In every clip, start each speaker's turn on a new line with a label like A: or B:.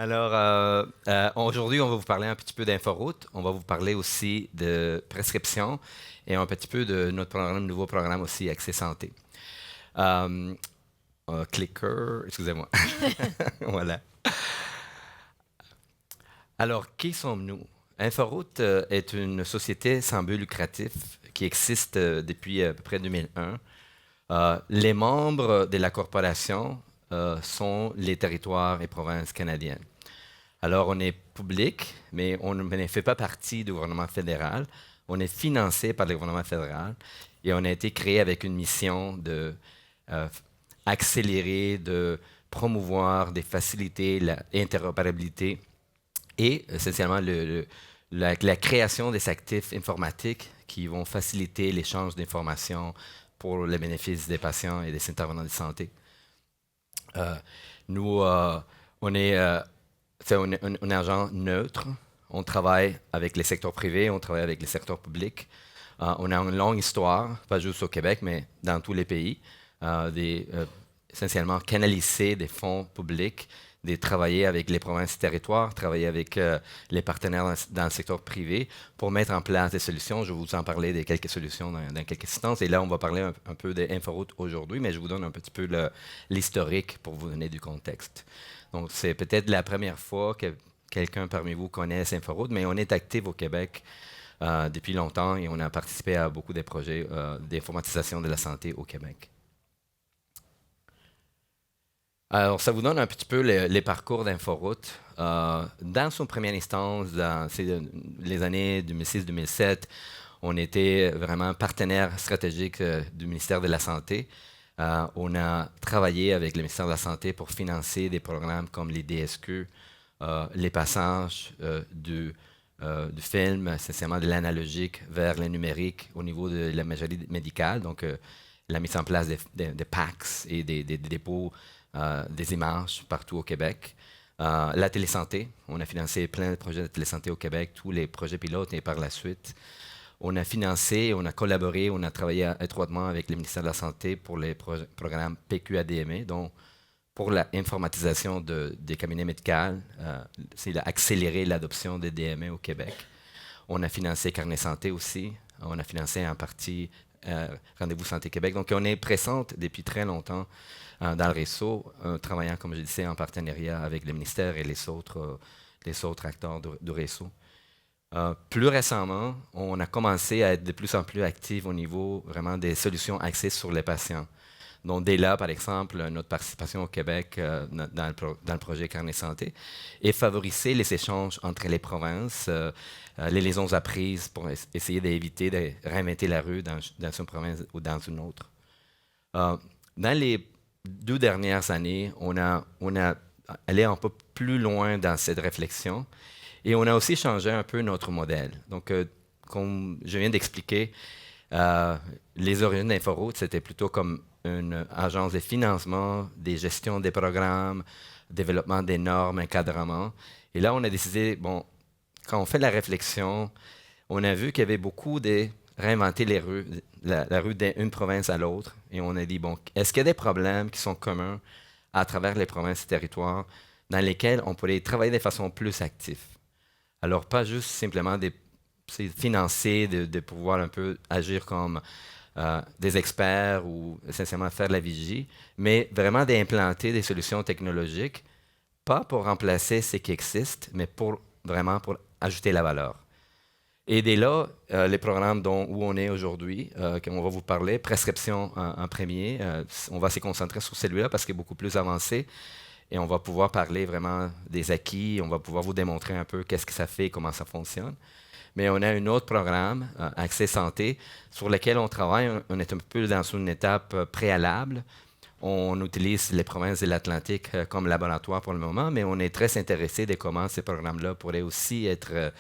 A: Alors, aujourd'hui, on va vous parler un petit peu d'inforoute. On va vous parler aussi de prescription et un petit peu de notre nouveau programme aussi, Accès Santé. Euh, Clicker, excusez-moi. Voilà. Alors, qui sommes-nous? Inforoute est une société sans but lucratif qui existe depuis à peu près 2001. Les membres de la corporation sont les territoires et provinces canadiennes. Alors, on est public, mais on ne fait pas partie du gouvernement fédéral. On est financé par le gouvernement fédéral et on a été créé avec une mission de euh, accélérer, de promouvoir, de faciliter l'interopérabilité et essentiellement la création des actifs informatiques qui vont faciliter l'échange d'informations pour le bénéfice des patients et des intervenants de santé. Euh, nous, on est c'est un agent neutre. On travaille avec les secteurs privés, on travaille avec les secteurs publics. On a une longue histoire, pas juste au Québec, mais dans tous les pays, essentiellement canaliser des fonds publics, de travailler avec les provinces et territoires, travailler avec les partenaires dans le secteur privé pour mettre en place des solutions. Je vais vous en parler de quelques solutions dans quelques instants. Et là, on va parler un peu d'Inforoute aujourd'hui, mais je vous donne un petit peu l'historique pour vous donner du contexte. Donc, c'est peut-être la première fois que quelqu'un parmi vous connaît Inforoute, mais on est actif au Québec depuis longtemps et on a participé à beaucoup de projets d'informatisation de la santé au Québec. Alors, ça vous donne un petit peu les parcours d'Inforoute. Dans son première instance, dans les années 2006-2007, on était vraiment partenaire stratégique du ministère de la Santé. On a travaillé avec le ministère de la Santé pour financer des programmes comme les DSQ, les passages du film, essentiellement de l'analogique vers le numérique au niveau de la majorie médicale, donc la mise en place des PACS et des dépôts des images partout au Québec. La télésanté, on a financé plein de projets de télésanté au Québec, tous les projets pilotes et par la suite. On a financé, on a collaboré, on a travaillé étroitement avec le ministère de la Santé pour les programmes PQADME, donc pour l'informatisation des cabinets médicaux, c'est d'accélérer l'adoption des DME au Québec. On a financé Carnet Santé aussi, on a financé en partie Rendez-vous Santé Québec. Donc, on est présente depuis très longtemps dans le réseau, travaillant, comme je disais, en partenariat avec le ministère et les autres acteurs du réseau. Plus récemment, on a commencé à être de plus en plus actifs au niveau vraiment des solutions axées sur les patients. Donc, dès là, par exemple, notre participation au Québec dans le projet Carnet Santé et favoriser les échanges entre les provinces, les liaisons apprises pour essayer d'éviter de réinventer la rue dans une province ou dans une autre. Dans les 2 dernières années, on a allé un peu plus loin dans cette réflexion. Et on a aussi changé un peu notre modèle. Donc, comme je viens d'expliquer, les origines d'Inforoute, c'était plutôt comme une agence de financement, des gestions des programmes, développement des normes, encadrement. Et là, on a décidé, bon, quand on fait la réflexion, on a vu qu'il y avait beaucoup de réinventer les rues, la rue d'une province à l'autre. Et on a dit, bon, est-ce qu'il y a des problèmes qui sont communs à travers les provinces et territoires dans lesquels on pourrait travailler de façon plus active? Alors, pas juste simplement financer, de pouvoir un peu agir comme des experts ou essentiellement faire la vigie, mais vraiment d'implanter des solutions technologiques, pas pour remplacer ce qui existe, mais vraiment pour ajouter la valeur. Et dès là, les programmes où on est aujourd'hui, qu'on va vous parler, prescription en premier, on va se concentrer sur celui-là parce qu'il est beaucoup plus avancé. Et on va pouvoir parler vraiment des acquis, on va pouvoir vous démontrer un peu qu'est-ce que ça fait et comment ça fonctionne. Mais on a un autre programme, Accès Santé, sur lequel on travaille. On est un peu dans une étape préalable. On utilise les provinces de l'Atlantique comme laboratoire pour le moment, mais on est très intéressé de comment ces programmes-là pourraient aussi être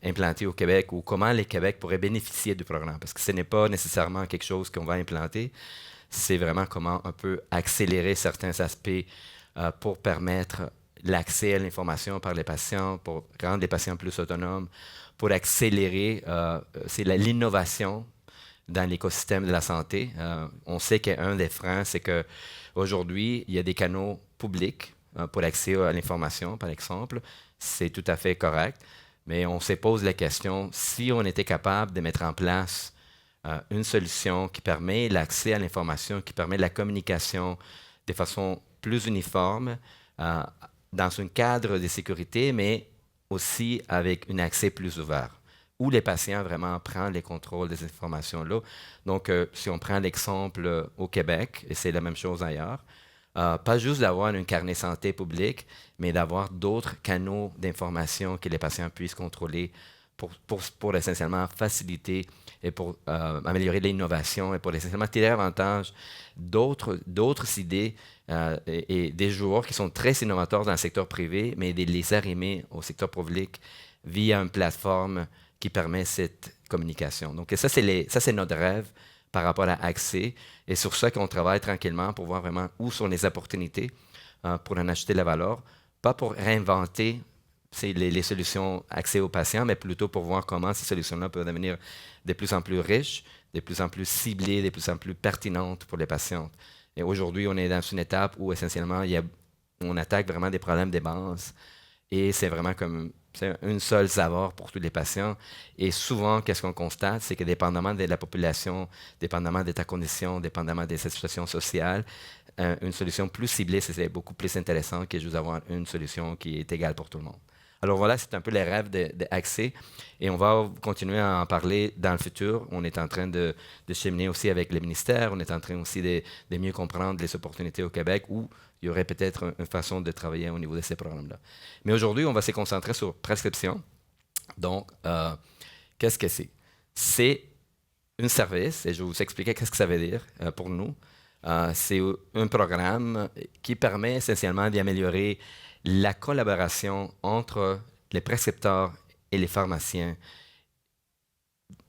A: implantés au Québec ou comment le Québec pourrait bénéficier du programme. Parce que ce n'est pas nécessairement quelque chose qu'on va implanter, c'est vraiment comment on peut accélérer certains aspects pour permettre l'accès à l'information par les patients, pour rendre les patients plus autonomes, pour accélérer l'innovation dans l'écosystème de la santé. On sait qu'un des freins, c'est qu'aujourd'hui, il y a des canaux publics pour l'accès à l'information, par exemple, c'est tout à fait correct. Mais on se pose la question, si on était capable de mettre en place une solution qui permet l'accès à l'information, qui permet la communication de façon plus uniforme, euh, dans un cadre de sécurité, mais aussi avec un accès plus ouvert, où les patients vraiment prennent les contrôles des informations-là. Donc, si on prend l'exemple au Québec, et c'est la même chose ailleurs, pas juste d'avoir un carnet santé public, mais d'avoir d'autres canaux d'information que les patients puissent contrôler pour essentiellement faciliter et pour améliorer l'innovation et pour essentiellement tirer avantage d'autres idées et des joueurs qui sont très innovateurs dans le secteur privé, mais de les arrimer au secteur public via une plateforme qui permet cette communication. Donc, ça, c'est notre rêve par rapport à l'accès. Et sur ça qu'on travaille tranquillement pour voir vraiment où sont les opportunités pour en acheter la valeur. Pas pour réinventer les solutions accès aux patients, mais plutôt pour voir comment ces solutions-là peuvent devenir de plus en plus riches, de plus en plus ciblées, de plus en plus pertinentes pour les patients. Et aujourd'hui, on est dans une étape où essentiellement, on attaque vraiment des problèmes de base. Et c'est vraiment comme une seule saveur pour tous les patients. Et souvent, qu'est-ce qu'on constate, c'est que dépendamment de la population, dépendamment de ta condition, dépendamment de cette situation sociale, une solution plus ciblée, c'est beaucoup plus intéressant que juste avoir une solution qui est égale pour tout le monde. Alors voilà, c'est un peu les rêves d'Accès. Et on va continuer à en parler dans le futur. On est en train de cheminer aussi avec le ministère. On est en train aussi de mieux comprendre les opportunités au Québec où il y aurait peut-être une façon de travailler au niveau de ces programmes-là. Mais aujourd'hui, on va se concentrer sur prescription. Donc, qu'est-ce que c'est? C'est un service, et je vais vous expliquer qu'est-ce que ça veut dire pour nous. C'est un programme qui permet essentiellement d'améliorer la collaboration entre les prescripteurs et les pharmaciens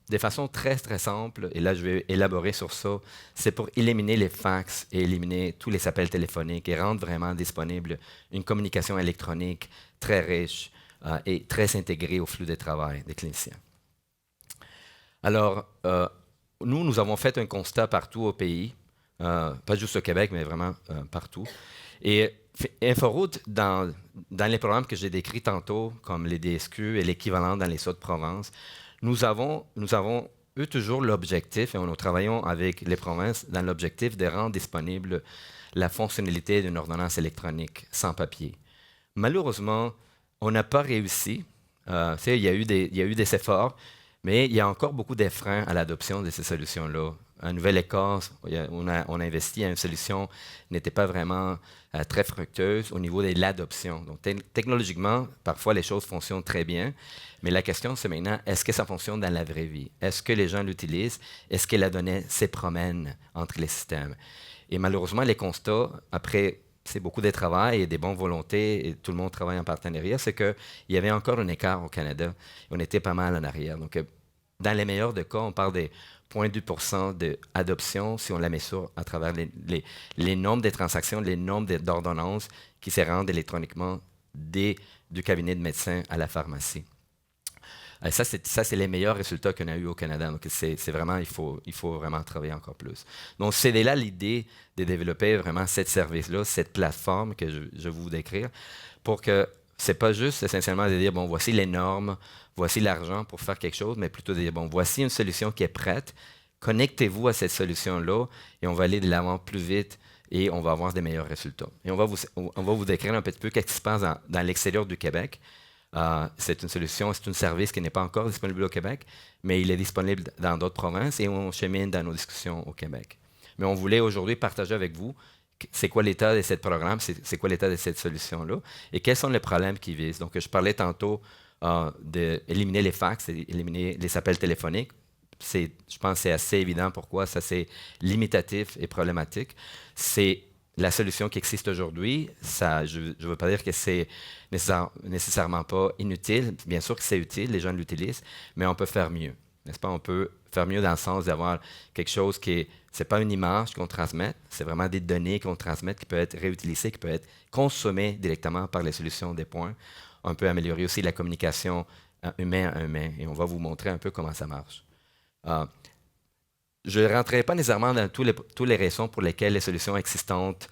A: de façon très, très simple, et là je vais élaborer sur ça, c'est pour éliminer les fax et éliminer tous les appels téléphoniques et rendre vraiment disponible une communication électronique très riche et très intégrée au flux de travail des cliniciens. Alors, nous avons fait un constat partout au pays, pas juste au Québec, mais vraiment partout. Et InfoRoute, dans les programmes que j'ai décrits tantôt, comme les DSQ et l'équivalent dans les autres provinces, nous avons eu toujours l'objectif, et nous travaillons avec les provinces dans l'objectif de rendre disponible la fonctionnalité d'une ordonnance électronique sans papier. Malheureusement, on n'a pas réussi. Il y a eu des efforts, mais il y a encore beaucoup de freins à l'adoption de ces solutions-là. En Nouvelle-Écosse, on a investi à une solution qui n'était pas vraiment très fructueuse au niveau de l'adoption. Donc, technologiquement, parfois, les choses fonctionnent très bien, mais la question, c'est maintenant, est-ce que ça fonctionne dans la vraie vie? Est-ce que les gens l'utilisent? Est-ce que la donnée se promène entre les systèmes? Et malheureusement, les constats, après c'est beaucoup de travail et des bonnes volontés, et tout le monde travaille en partenariat, c'est qu'il y avait encore un écart au Canada. On était pas mal en arrière. Donc, dans les meilleurs des cas, on parle des 0,2% d'adoption si on la met sur à travers les nombres de transactions, les nombres d'ordonnances qui se rendent électroniquement du cabinet de médecin à la pharmacie. Ça, c'est les meilleurs résultats qu'on a eus au Canada. Donc, c'est vraiment, il faut vraiment travailler encore plus. Donc, c'est là l'idée de développer vraiment ce service-là, cette plateforme que je vais vous décrire, pour que c'est pas juste essentiellement de dire, bon, voici les normes, voici l'argent pour faire quelque chose, mais plutôt de dire, bon, voici une solution qui est prête, connectez-vous à cette solution-là et on va aller de l'avant plus vite et on va avoir des meilleurs résultats. Et on va vous décrire un petit peu ce qui se passe dans l'extérieur du Québec. C'est une solution, c'est un service qui n'est pas encore disponible au Québec, mais il est disponible dans d'autres provinces et on chemine dans nos discussions au Québec. Mais on voulait aujourd'hui partager avec vous c'est quoi l'état de ce programme, c'est quoi l'état de cette solution-là et quels sont les problèmes qui visent. Donc, je parlais tantôt d'éliminer les fax, éliminer les appels téléphoniques. Je pense que c'est assez évident pourquoi ça c'est limitatif et problématique. C'est la solution qui existe aujourd'hui. Je ne veux pas dire que c'est nécessairement pas inutile. Bien sûr que c'est utile, les gens l'utilisent, mais on peut faire mieux. N'est-ce pas? On peut faire mieux dans le sens d'avoir quelque chose qui c'est pas une image qu'on transmet, c'est vraiment des données qu'on transmet qui peuvent être réutilisées, qui peuvent être consommées directement par les solutions des points. On peut améliorer aussi la communication humain à humain et on va vous montrer un peu comment ça marche. Je ne rentrerai pas nécessairement dans toutes les raisons pour lesquelles les solutions existantes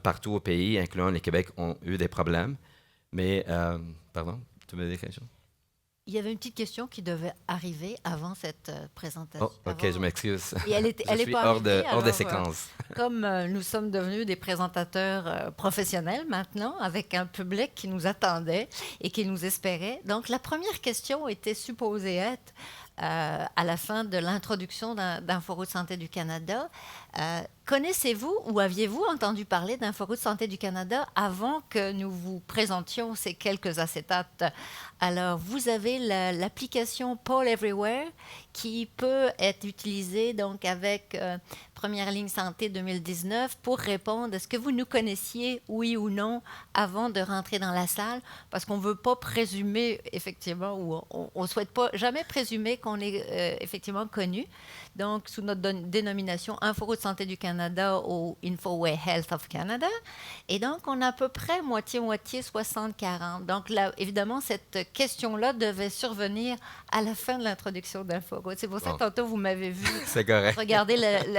A: partout au pays, incluant le Québec, ont eu des problèmes. Mais, pardon, tu me dis quelque chose?
B: Il y avait une petite question qui devait arriver avant cette
A: Oh,
B: présentation.
A: OK, je m'excuse.
B: Et elle
A: Je
B: est
A: suis
B: pas arrivée.
A: hors de
B: Alors,
A: séquence.
B: comme nous sommes devenus des présentateurs professionnels maintenant, avec un public qui nous attendait et qui nous espérait, donc la première question était supposée être à la fin de l'introduction d'Inforoute Santé du Canada. Connaissez-vous ou aviez-vous entendu parler d'Inforoute Santé du Canada avant que nous vous présentions ces quelques acétates? Alors, vous avez l'application Poll Everywhere qui peut être utilisée donc avec Première Ligne Santé 2019 pour répondre est-ce que vous nous connaissiez, oui ou non, avant de rentrer dans la salle, parce qu'on ne veut pas présumer, effectivement, ou on ne souhaite pas jamais présumer qu'on est effectivement connu. Donc, sous notre dénomination Inforoute Santé du Canada ou InfoWay Health of Canada. Et donc, on a à peu près moitié-moitié, 60-40. Donc, là, évidemment, cette question-là devait survenir à la fin de l'introduction d'Inforoute. C'est pour ça que tantôt, vous m'avez vu
A: C'est correct.
B: regarder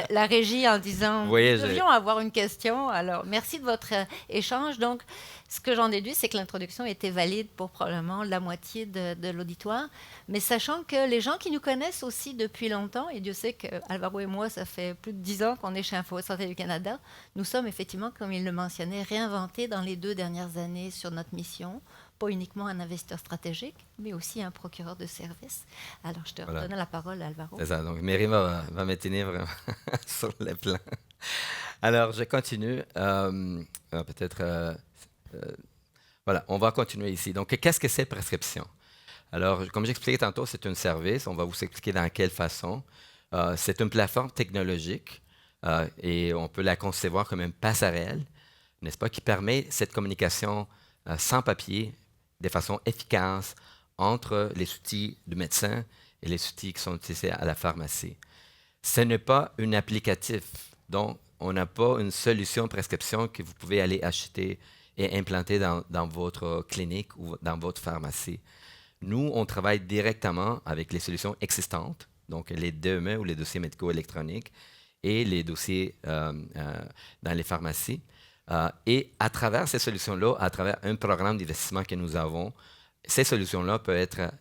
B: la régie en disant
A: Oui,
B: nous devions avoir une question. Alors, merci de votre échange. Donc, ce que j'en déduis, c'est que l'introduction était valide pour probablement la moitié de l'auditoire. Mais sachant que les gens qui nous connaissent aussi depuis longtemps, et Dieu sait qu'Alvaro et moi, ça fait plus de 10 ans qu'on est chez Info Santé du Canada, nous sommes effectivement, comme il le mentionnait, réinventés dans les 2 dernières années sur notre mission. Pas uniquement un investisseur stratégique, mais aussi un procureur de service. Alors, je te redonne la parole, Alvaro.
A: C'est ça. Donc, Myriam va me tenir vraiment sur le plan. Alors, je continue. Peut-être... voilà, on va continuer ici. Donc, qu'est-ce que c'est prescription? Alors, comme j'expliquais tantôt, c'est un service. On va vous expliquer dans quelle façon. C'est une plateforme technologique et on peut la concevoir comme une passerelle, n'est-ce pas, qui permet cette communication sans papier, de façon efficace, entre les outils du médecin et les outils qui sont utilisés à la pharmacie. Ce n'est pas un applicatif. Donc, on n'a pas une solution de prescription que vous pouvez aller acheter et implanter dans votre clinique ou dans votre pharmacie. Nous, on travaille directement avec les solutions existantes, donc les DME ou les dossiers médicaux électroniques et les dossiers dans les pharmacies. Et à travers ces solutions-là, à travers un programme d'investissement que nous avons, ces solutions-là peuvent être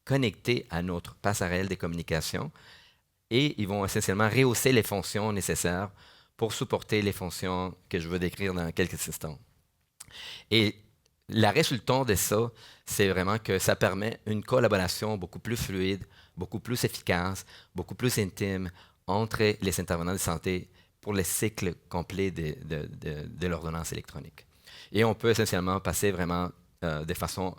A: connectées à notre passerelle de communication et ils vont essentiellement rehausser les fonctions nécessaires pour supporter les fonctions que je veux décrire dans quelques instants. Et la résultante de ça, c'est vraiment que ça permet une collaboration beaucoup plus fluide, beaucoup plus efficace, beaucoup plus intime entre les intervenants de santé pour le cycle complet de l'ordonnance électronique. Et on peut essentiellement passer vraiment de façon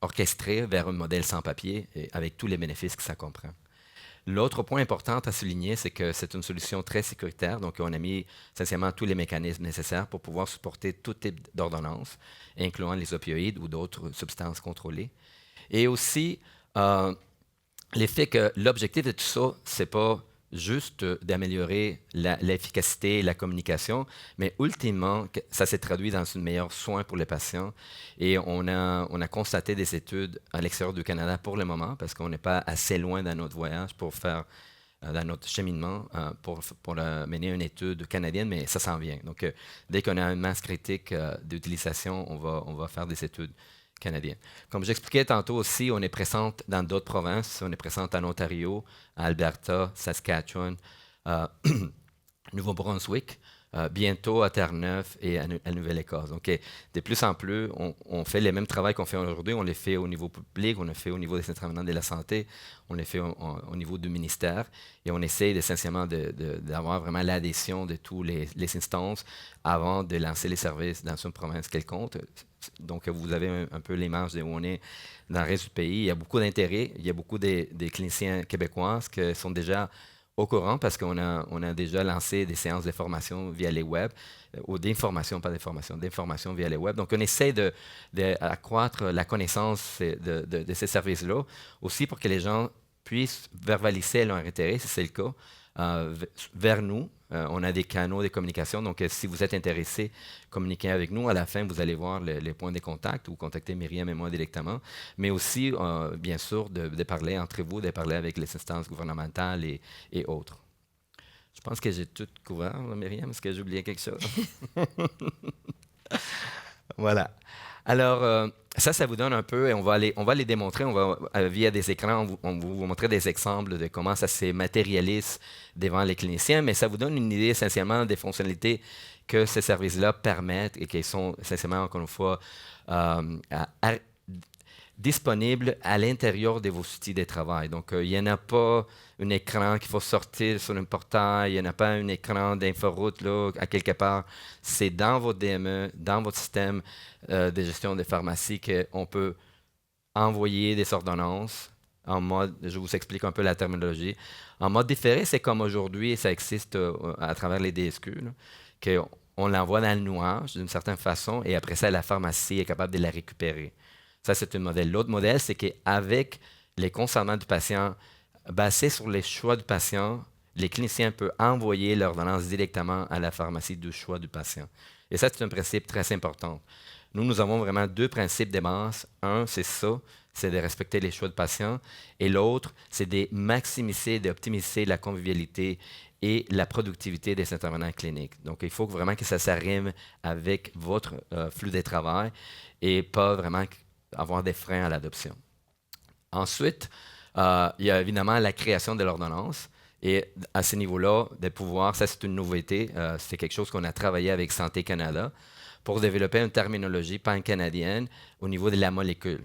A: orchestrée vers un modèle sans papier et avec tous les bénéfices que ça comprend. L'autre point important à souligner, c'est que c'est une solution très sécuritaire. Donc, on a mis essentiellement tous les mécanismes nécessaires pour pouvoir supporter tout type d'ordonnance, incluant les opioïdes ou d'autres substances contrôlées. Et aussi, l'effet que l'objectif de tout ça, c'est pas juste d'améliorer l'efficacité et la communication, mais ultimement, ça s'est traduit dans un meilleur soin pour les patients. Et on a constaté des études à l'extérieur du Canada pour le moment, parce qu'on n'est pas assez loin dans notre voyage pour faire, dans notre cheminement, pour mener une étude canadienne, mais ça s'en vient. Donc, dès qu'on a une masse critique d'utilisation, on va faire des études canadiennes. Comme j'expliquais tantôt aussi, on est présente dans d'autres provinces. On est présente en Ontario, à Alberta, Saskatchewan, Nouveau-Brunswick, bientôt à Terre-Neuve et à Nouvelle-Écosse. Donc, de plus en plus, on fait les mêmes travaux qu'on fait aujourd'hui. On les fait au niveau public, on les fait au niveau des intervenants de la santé, on les fait au niveau du ministère et on essaie essentiellement d'avoir vraiment l'adhésion de toutes les instances avant de lancer les services dans une province quelconque. Donc, vous avez un peu l'image de où on est dans le reste du pays. Il y a beaucoup d'intérêt. Il y a beaucoup des cliniciens québécois qui sont déjà au courant parce qu'on a déjà lancé des séances de formation via les web, ou d'information, pas d'information, d'information via les web. Donc, on essaie d'accroître la connaissance de ces services-là, aussi pour que les gens puissent verbaliser leur intérêt, si c'est le cas, vers nous. On a des canaux de communication, donc si vous êtes intéressé, communiquez avec nous. À la fin, vous allez voir les points de contact ou contacter Myriam et moi directement, mais aussi, bien sûr, de parler entre vous, de parler avec les instances gouvernementales et autres. Je pense que j'ai tout couvert, là, Myriam. Est-ce que j'ai oublié quelque chose? Voilà. Alors, ça vous donne un peu, et on va les démontrer, via des écrans, on va vous montrer des exemples de comment ça se matérialise devant les cliniciens, mais ça vous donne une idée essentiellement des fonctionnalités que ces services-là permettent et qui sont essentiellement, encore une fois, disponibles à l'intérieur de vos outils de travail. Donc, il n'y en a pas un écran qu'il faut sortir sur un portail, il n'y en a pas un écran d'infraroute là, à quelque part. C'est dans votre DME, dans votre système de gestion des pharmacies qu'on peut envoyer des ordonnances en mode, je vous explique un peu la terminologie. En mode différé, c'est comme aujourd'hui, ça existe à travers les DSQ, là, qu'on l'envoie dans le nuage d'une certaine façon et après ça, la pharmacie est capable de la récupérer. Ça, c'est un modèle. L'autre modèle, c'est qu'avec les consentements du patient, basés sur les choix du patient, les cliniciens peuvent envoyer l'ordonnance directement à la pharmacie du choix du patient. Et ça, c'est un principe très important. Nous avons vraiment deux principes de base. Un, c'est ça, c'est de respecter les choix du patient. Et l'autre, c'est de maximiser, d'optimiser la convivialité et la productivité des intervenants cliniques. Donc, il faut vraiment que ça s'arrime avec votre flux de travail et pas vraiment avoir des freins à l'adoption. Ensuite, il y a évidemment la création de l'ordonnance. Et à ce niveau-là, de pouvoir, ça c'est une nouveauté, c'est quelque chose qu'on a travaillé avec Santé Canada pour développer une terminologie pan-canadienne au niveau de la molécule.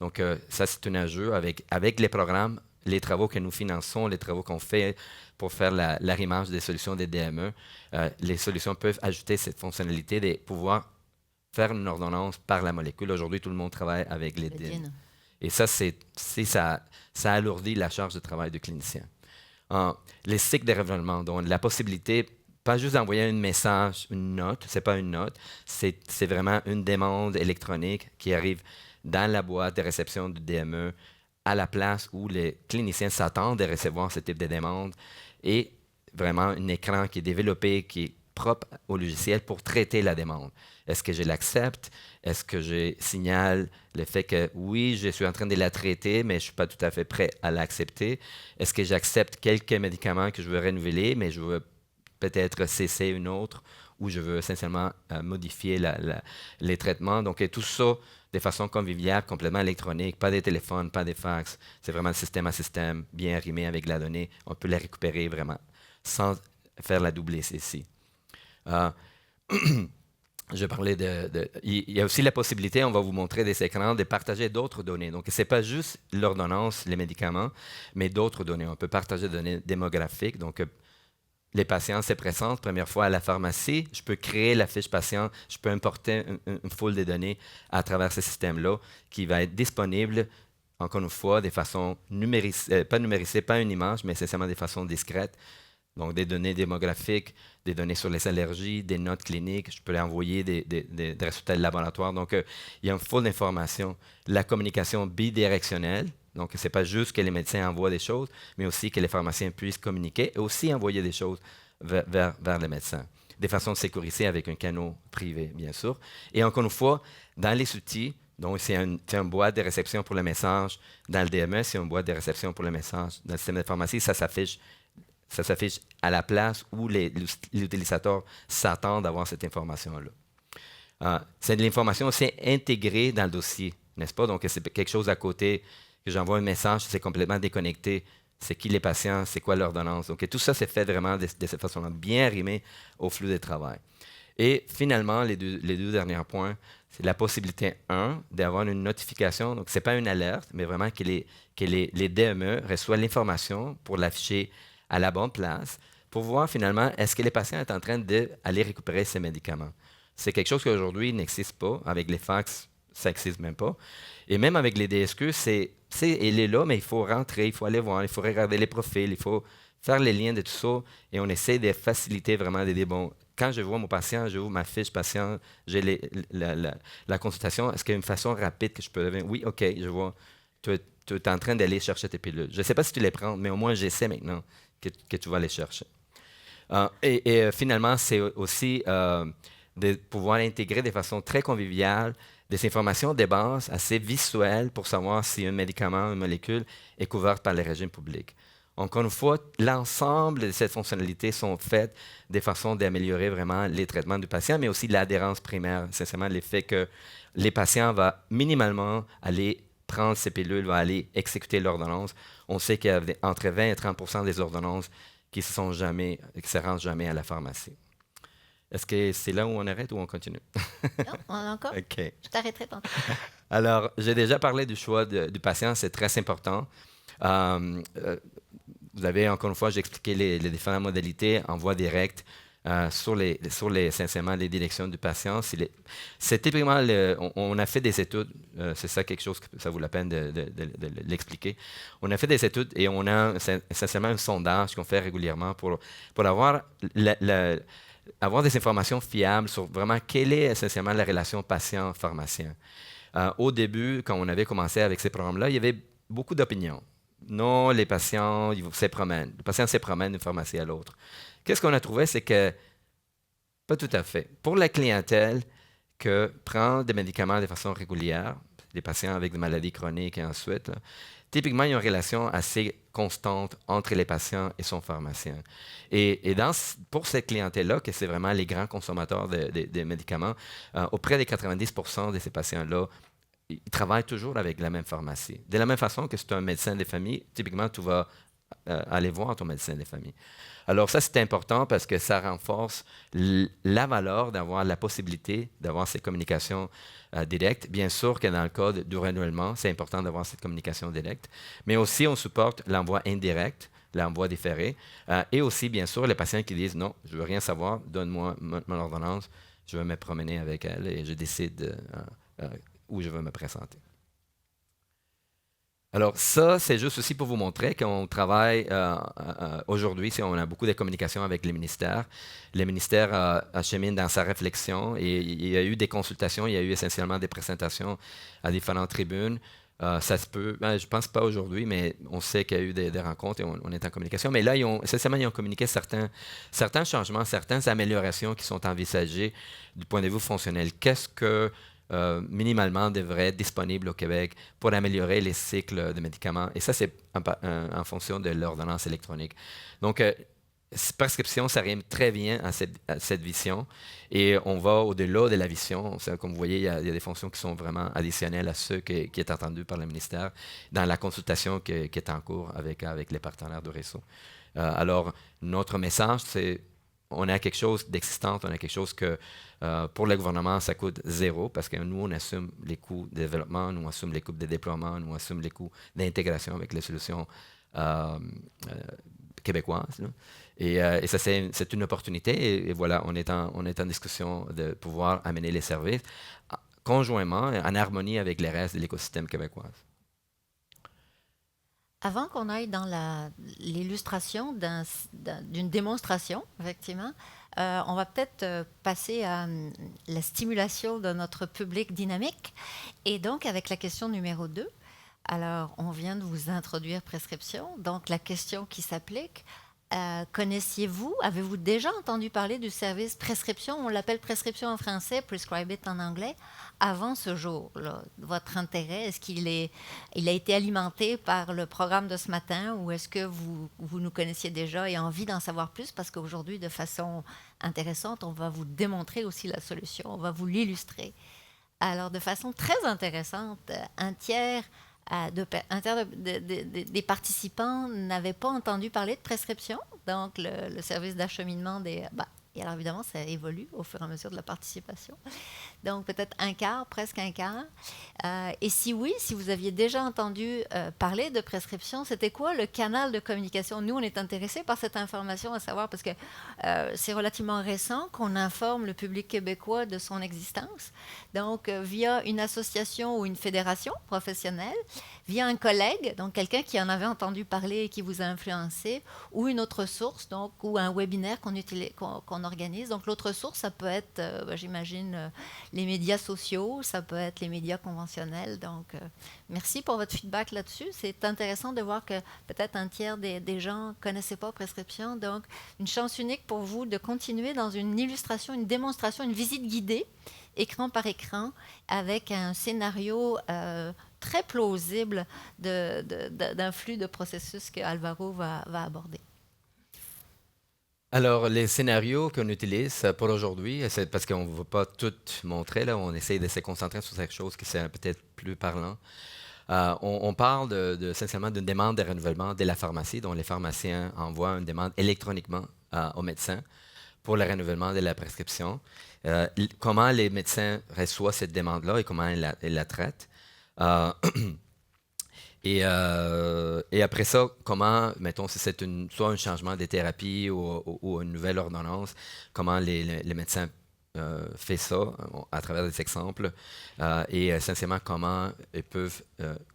A: Donc, ça c'est un ajout avec les programmes, les travaux que nous finançons, les travaux qu'on fait pour faire l'arrimage des solutions des DME. Les solutions peuvent ajouter cette fonctionnalité de pouvoir faire une ordonnance par la molécule. Aujourd'hui, tout le monde travaille avec les DIN. Et ça, ça alourdit la charge de travail du clinicien. Les cycles de renouvellement, donc la possibilité, pas juste d'envoyer un message, une note, ce n'est pas une note, c'est vraiment une demande électronique qui arrive dans la boîte de réception du DME à la place où les cliniciens s'attendent à recevoir ce type de demande et vraiment un écran qui est développé, qui est propre au logiciel pour traiter la demande. Est-ce que je l'accepte? Est-ce que je signale le fait que oui, je suis en train de la traiter, mais je ne suis pas tout à fait prêt à l'accepter? Est-ce que j'accepte quelques médicaments que je veux renouveler, mais je veux peut-être cesser une autre ou je veux essentiellement modifier les traitements? Donc, tout ça de façon conviviale, complètement électronique, pas des téléphones, pas des fax. C'est vraiment système à système, bien arrimé avec la donnée. On peut la récupérer vraiment sans faire la double ici. Je parlais il y a aussi la possibilité, on va vous montrer des écrans, de partager d'autres données. Donc, ce n'est pas juste l'ordonnance, les médicaments, mais d'autres données. On peut partager des données démographiques. Donc, les patients se présentent première fois à la pharmacie. Je peux créer la fiche patient. Je peux importer une foule de données à travers ce système-là qui va être disponible, encore une fois, de façon pas numérisée, pas une image, mais essentiellement de façon discrète. Donc, des données démographiques, des données sur les allergies, des notes cliniques. Je peux envoyer des résultats de laboratoire. Donc, il y a une foule d'informations. La communication bidirectionnelle. Donc, ce n'est pas juste que les médecins envoient des choses, mais aussi que les pharmaciens puissent communiquer et aussi envoyer des choses vers les médecins. De façon sécurisée avec un canal privé, bien sûr. Et encore une fois, dans les outils, donc c'est une boîte de réception pour le message. Dans le DME, c'est une boîte de réception pour le message. Dans le système de pharmacie, ça s'affiche à la place où l'utilisateur s'attend d'avoir cette information-là. C'est de l'information aussi intégrée dans le dossier, n'est-ce pas? Donc, c'est quelque chose à côté, que j'envoie un message, c'est complètement déconnecté. C'est qui les patients, c'est quoi l'ordonnance. Donc, tout ça, c'est fait vraiment de cette façon-là, bien arrimé au flux de travail. Et finalement, les deux derniers points, c'est la possibilité, d'avoir une notification. Donc, ce n'est pas une alerte, mais vraiment que les DME reçoivent l'information pour l'afficher à la bonne place pour voir finalement est-ce que les patients sont en train d'aller récupérer ces médicaments. C'est quelque chose qui aujourd'hui n'existe pas. Avec les fax, ça n'existe même pas. Et même avec les DSQ, il est là, mais il faut rentrer, il faut aller voir, il faut regarder les profils, il faut faire les liens de tout ça. Et on essaie de faciliter vraiment des bon, quand je vois mon patient, je ouvre ma fiche patient, j'ai la consultation, est-ce qu'il y a une façon rapide que je peux devenir? Oui, OK, je vois. Tu es en train d'aller chercher tes pilules. Je ne sais pas si tu les prends, mais au moins, j'essaie maintenant que tu vas les chercher. Finalement, c'est aussi de pouvoir intégrer de façon très conviviale des informations de base assez visuelles pour savoir si un médicament, une molécule est couverte par les régimes publics. Encore une fois, l'ensemble de ces fonctionnalités sont faites de façon d'améliorer vraiment les traitements du patient, mais aussi l'adhérence primaire, essentiellement l'effet que les patients vont minimalement aller prendre ces pilules, vont aller exécuter l'ordonnance. On sait qu'il y a entre 20 et 30 des ordonnances qui ne se rendent jamais à la pharmacie. Est-ce que c'est là où on arrête ou on continue?
B: Non, on a encore?
A: OK.
B: Je t'arrêterai tantôt.
A: Alors, j'ai déjà parlé du choix du patient, c'est très important. Vous avez, encore une fois, j'ai expliqué les différentes modalités en voie directe essentiellement les directions du patient. C'est typiquement, on a fait des études, c'est ça quelque chose que ça vaut la peine de l'expliquer. On a fait des études et on a essentiellement un sondage qu'on fait régulièrement pour avoir avoir des informations fiables sur vraiment quelle est essentiellement la relation patient-pharmacien. Au début, quand on avait commencé avec ces programmes-là, il y avait beaucoup d'opinions. Non, les patients, ils se promènent. Les patients se promènent d'une pharmacie à l'autre. Qu'est-ce qu'on a trouvé, c'est que pas tout à fait. Pour la clientèle que prend des médicaments de façon régulière, les patients avec des maladies chroniques et ensuite, là, typiquement, il y a une relation assez constante entre les patients et son pharmacien. Et pour cette clientèle-là, que c'est vraiment les grands consommateurs de médicaments, auprès des 90% de ces patients-là, ils travaillent toujours avec la même pharmacie. De la même façon que si tu es un médecin de famille, typiquement, tu vas aller voir ton médecin de famille. Alors ça, c'est important parce que ça renforce la valeur d'avoir la possibilité d'avoir ces communications directes. Bien sûr que dans le cas du renouvellement, c'est important d'avoir cette communication directe, mais aussi on supporte l'envoi indirect, l'envoi différé, et aussi, bien sûr, les patients qui disent « Non, je ne veux rien savoir, donne-moi mon ordonnance, je veux me promener avec elle et je décide où je veux me présenter. » Alors ça, c'est juste aussi pour vous montrer qu'on travaille aujourd'hui, on a beaucoup de communication avec les ministères. Le ministère achemine dans sa réflexion et il y a eu des consultations, il y a eu essentiellement des présentations à différentes tribunes. Ça se peut, je ne pense pas aujourd'hui, mais on sait qu'il y a eu des rencontres et on est en communication. Mais là, essentiellement, ils ont communiqué certains changements, certaines améliorations qui sont envisagées du point de vue fonctionnel. Qu'est-ce que minimalement devrait être disponible au Québec pour améliorer les cycles de médicaments. Et ça, c'est en fonction de l'ordonnance électronique. Donc, prescription, ça rime très bien à cette vision. Et on va au-delà de la vision. Comme vous voyez, il y a des fonctions qui sont vraiment additionnelles à ceux qui est attendu par le ministère dans la consultation qui est en cours avec les partenaires du réseau. Alors, notre message, c'est on a quelque chose d'existant, on a quelque chose que pour le gouvernement, ça coûte zéro parce que nous, on assume les coûts de développement, nous, on assume les coûts de déploiement, nous, on assume les coûts d'intégration avec les solutions québécoises. Là. Et ça, c'est une opportunité. Et voilà, on est en discussion de pouvoir amener les services conjointement, en harmonie avec les restes de l'écosystème québécois.
B: Avant qu'on aille dans l'illustration d'une démonstration, effectivement, on va peut-être passer à la stimulation de notre public dynamique. Et donc, avec la question numéro 2, alors, on vient de vous introduire prescription. Donc, la question qui s'applique, connaissiez-vous, avez-vous déjà entendu parler du service prescription? On l'appelle prescription en français, prescribe it en anglais. Avant ce jour-là, votre intérêt, est-ce qu'il a été alimenté par le programme de ce matin ou est-ce que vous nous connaissiez déjà et envie d'en savoir plus? Parce qu'aujourd'hui, de façon intéressante, on va vous démontrer aussi la solution, on va vous l'illustrer. Alors, de façon très intéressante, un tiers des participants n'avaient pas entendu parler de prescription, donc le service d'acheminement des... et alors évidemment, ça évolue au fur et à mesure de la participation. Donc peut-être un quart, presque un quart. Et si oui, si vous aviez déjà entendu parler de prescription, c'était quoi le canal de communication? Nous, on est intéressés par cette information, à savoir parce que c'est relativement récent qu'on informe le public québécois de son existence. Donc via une association ou une fédération professionnelle, via un collègue, donc quelqu'un qui en avait entendu parler et qui vous a influencé, ou une autre source, donc, ou un webinaire qu'on organise. Donc l'autre source, ça peut être, j'imagine, les médias sociaux, ça peut être les médias conventionnels. Donc, merci pour votre feedback là-dessus. C'est intéressant de voir que peut-être un tiers des gens ne connaissaient pas prescription. Donc, une chance unique pour vous de continuer dans une illustration, une démonstration, une visite guidée, écran par écran, avec un scénario très plausible d'un flux de processus que Alvaro va aborder.
A: Alors, les scénarios qu'on utilise pour aujourd'hui, c'est parce qu'on ne veut pas tout montrer, là, on essaie de se concentrer sur quelque chose qui c'est peut-être plus parlant. On parle essentiellement d'une demande de renouvellement de la pharmacie, dont les pharmaciens envoient une demande électroniquement aux médecins pour le renouvellement de la prescription. Comment les médecins reçoivent cette demande-là et comment ils la traitent. Euh, et après ça, comment, mettons, si c'est soit un changement de thérapie ou une nouvelle ordonnance, comment les médecins font ça à travers des exemples et essentiellement comment ils peuvent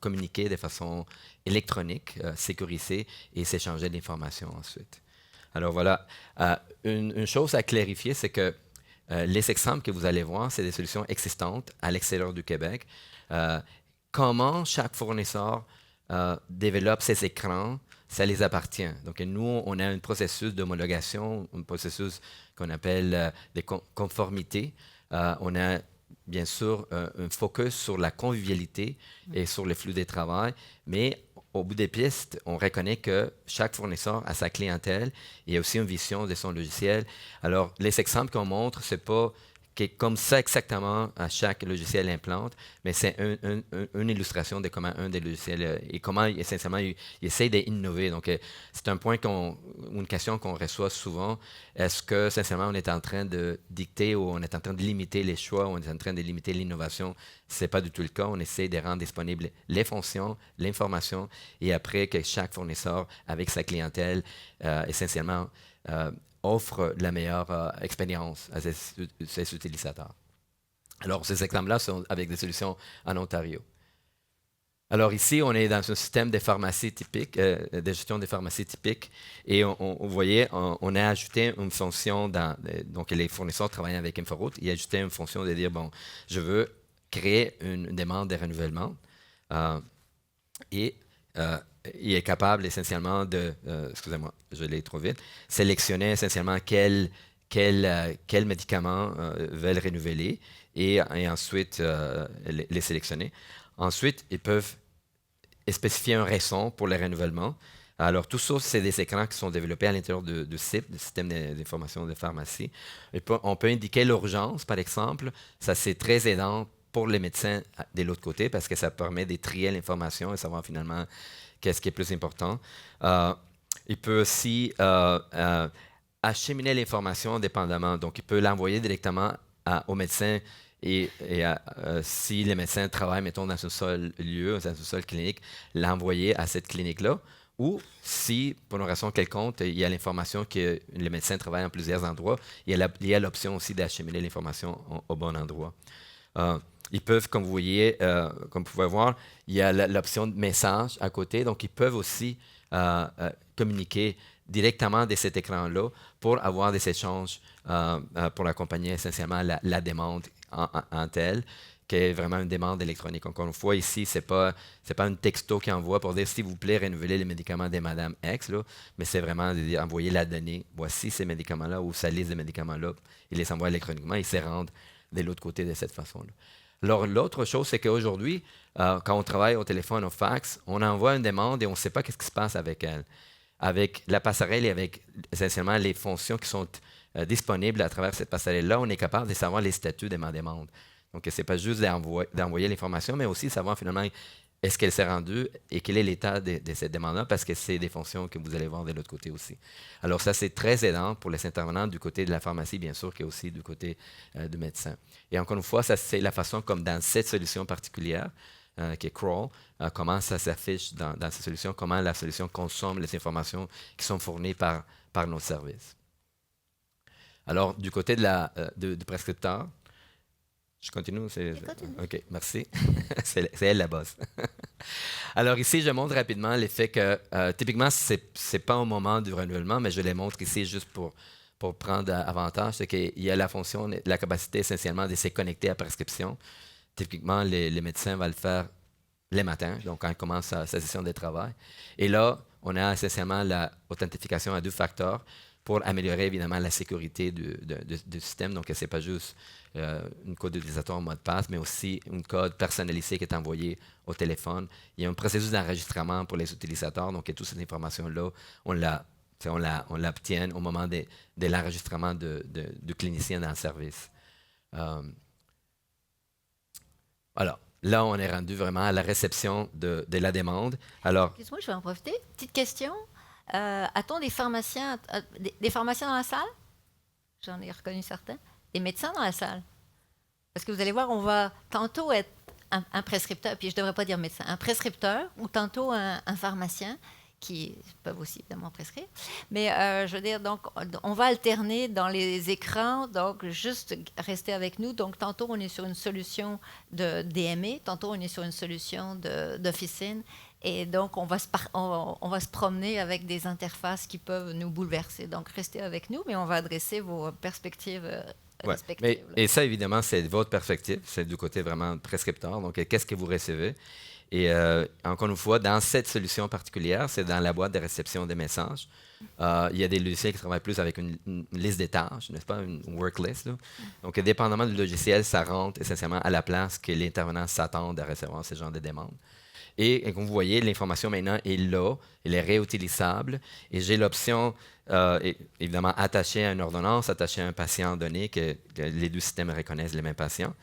A: communiquer de façon électronique, sécurisée et s'échanger d'informations ensuite. Alors voilà, une chose à clarifier, c'est que les exemples que vous allez voir, c'est des solutions existantes à l'extérieur du Québec. Comment chaque fournisseur développe ses écrans, ça les appartient. Donc, nous, on a un processus d'homologation, un processus qu'on appelle de conformité. On a, bien sûr, un focus sur la convivialité et sur le flux de travail, mais au bout des pistes, on reconnaît que chaque fournisseur a sa clientèle et a aussi une vision de son logiciel. Alors, les exemples qu'on montre, ce n'est pas comme ça exactement à chaque logiciel implante, mais c'est une illustration de comment un des logiciels et comment essentiellement il essaie d'innover. Donc, c'est un point une question qu'on reçoit souvent. Est-ce que sincèrement on est en train de dicter ou on est en train de limiter les choix ou on est en train de limiter l'innovation? Ce n'est pas du tout le cas. On essaie de rendre disponibles les fonctions, l'information et après que chaque fournisseur avec sa clientèle essentiellement offre la meilleure expérience à ses utilisateurs. Alors, ces exemples-là sont avec des solutions en Ontario. Alors ici, on est dans un système de pharmacie typique, de gestion des pharmacies typiques, et vous voyez, on a ajouté une fonction, donc les fournisseurs travaillant avec InfoRoute, ils ont ajouté une fonction de dire, bon, je veux créer une demande de renouvellement, et il est capable essentiellement de, excusez-moi, je l'ai trop vite, sélectionner essentiellement quel médicament veulent renouveler et ensuite les sélectionner. Ensuite, ils peuvent spécifier un raison pour le renouvellement. Alors, tout ça, c'est des écrans qui sont développés à l'intérieur du SIP, du système d'information de pharmacie. On peut indiquer l'urgence, par exemple. Ça, c'est très aidant pour les médecins de l'autre côté parce que ça permet de trier l'information et savoir finalement qu'est-ce qui est plus important. Il peut aussi acheminer l'information indépendamment. Donc, il peut l'envoyer directement au médecin et si les médecins travaillent, mettons, dans un seul lieu, dans une seule clinique, l'envoyer à cette clinique-là. Ou si, pour une raison quelconque, il y a l'information que les médecins travaillent en plusieurs endroits, il y a l'option aussi d'acheminer l'information au bon endroit. Ils peuvent, comme vous voyez, comme vous pouvez voir, il y a l'option de message à côté. Donc, ils peuvent aussi communiquer directement de cet écran-là pour avoir des échanges pour accompagner essentiellement la demande en telle, qui est vraiment une demande électronique. Encore une fois, ici, ce n'est pas un texto qui envoie pour dire « s'il vous plaît, renouvelez les médicaments de Madame X », mais c'est vraiment envoyer la donnée. Voici ces médicaments-là ou sa liste de médicaments-là. Il les envoie électroniquement et se rendent de l'autre côté de cette façon-là. Alors, l'autre chose, c'est qu'aujourd'hui, quand on travaille au téléphone, au fax, on envoie une demande et on ne sait pas ce qui se passe avec elle. Avec la passerelle et avec essentiellement les fonctions qui sont disponibles à travers cette passerelle-là, on est capable de savoir les statuts de ma demande. Donc, ce n'est pas juste d'envoyer l'information, mais aussi savoir finalement est-ce qu'elle s'est rendue et quel est l'état de cette demande-là, parce que c'est des fonctions que vous allez voir de l'autre côté aussi. Alors, ça, c'est très aidant pour les intervenants du côté de la pharmacie, bien sûr, qui est aussi du côté du médecin. Et encore une fois, ça, c'est la façon comme dans cette solution particulière, qui est Crawl, comment ça s'affiche dans cette solution, comment la solution consomme les informations qui sont fournies par nos services. Alors, du côté du prescripteur, je continue? OK, merci. C'est elle la boss. Alors ici, je montre rapidement l'effet que, typiquement, ce n'est pas au moment du renouvellement, mais je les montre ici juste pour prendre avantage. C'est qu'il y a la fonction, la capacité essentiellement de se connecter à prescription. Typiquement, les médecins vont le faire les matins, donc quand ils commencent sa session de travail. Et là, on a essentiellement l'authentification à 2 facteurs pour améliorer évidemment la sécurité du système. Donc, ce n'est pas juste une code d'utilisateur en mot de passe, mais aussi une code personnalisée qui est envoyée au téléphone. Il y a un processus d'enregistrement pour les utilisateurs. Donc, toute cette information-là, on l'obtient au moment de l'enregistrement du clinicien dans le service. Alors, là, on est rendu vraiment à la réception de la demande. Alors,
B: excuse-moi, je vais en profiter. Petite question. A-t-on des pharmaciens dans la salle? J'en ai reconnu certains. Des médecins dans la salle? Parce que vous allez voir, on va tantôt être un prescripteur, puis je ne devrais pas dire médecin, un prescripteur ou tantôt un pharmacien qui peuvent aussi évidemment prescrire. Mais je veux dire, donc, on va alterner dans les écrans, donc juste rester avec nous. Donc, tantôt, on est sur une solution de DME, tantôt, on est sur une solution d'officine. Et donc, on va se promener avec des interfaces qui peuvent nous bouleverser. Donc, restez avec nous, mais on va adresser vos perspectives respectives.
A: Et ça, évidemment, c'est votre perspective. C'est du côté vraiment prescripteur. Donc, qu'est-ce que vous recevez? Et encore une fois, dans cette solution particulière, c'est dans la boîte de réception des messages. Il y a des logiciels qui travaillent plus avec une liste des tâches, n'est-ce pas, une work list. Là. Donc, dépendamment du logiciel, ça rentre essentiellement à la place que l'intervenant s'attend à recevoir ce genre de demande. Et comme vous voyez, l'information maintenant est là, elle est réutilisable. Et j'ai l'option, évidemment, attachée à une ordonnance, attachée à un patient donné, que les deux systèmes reconnaissent les mêmes patients.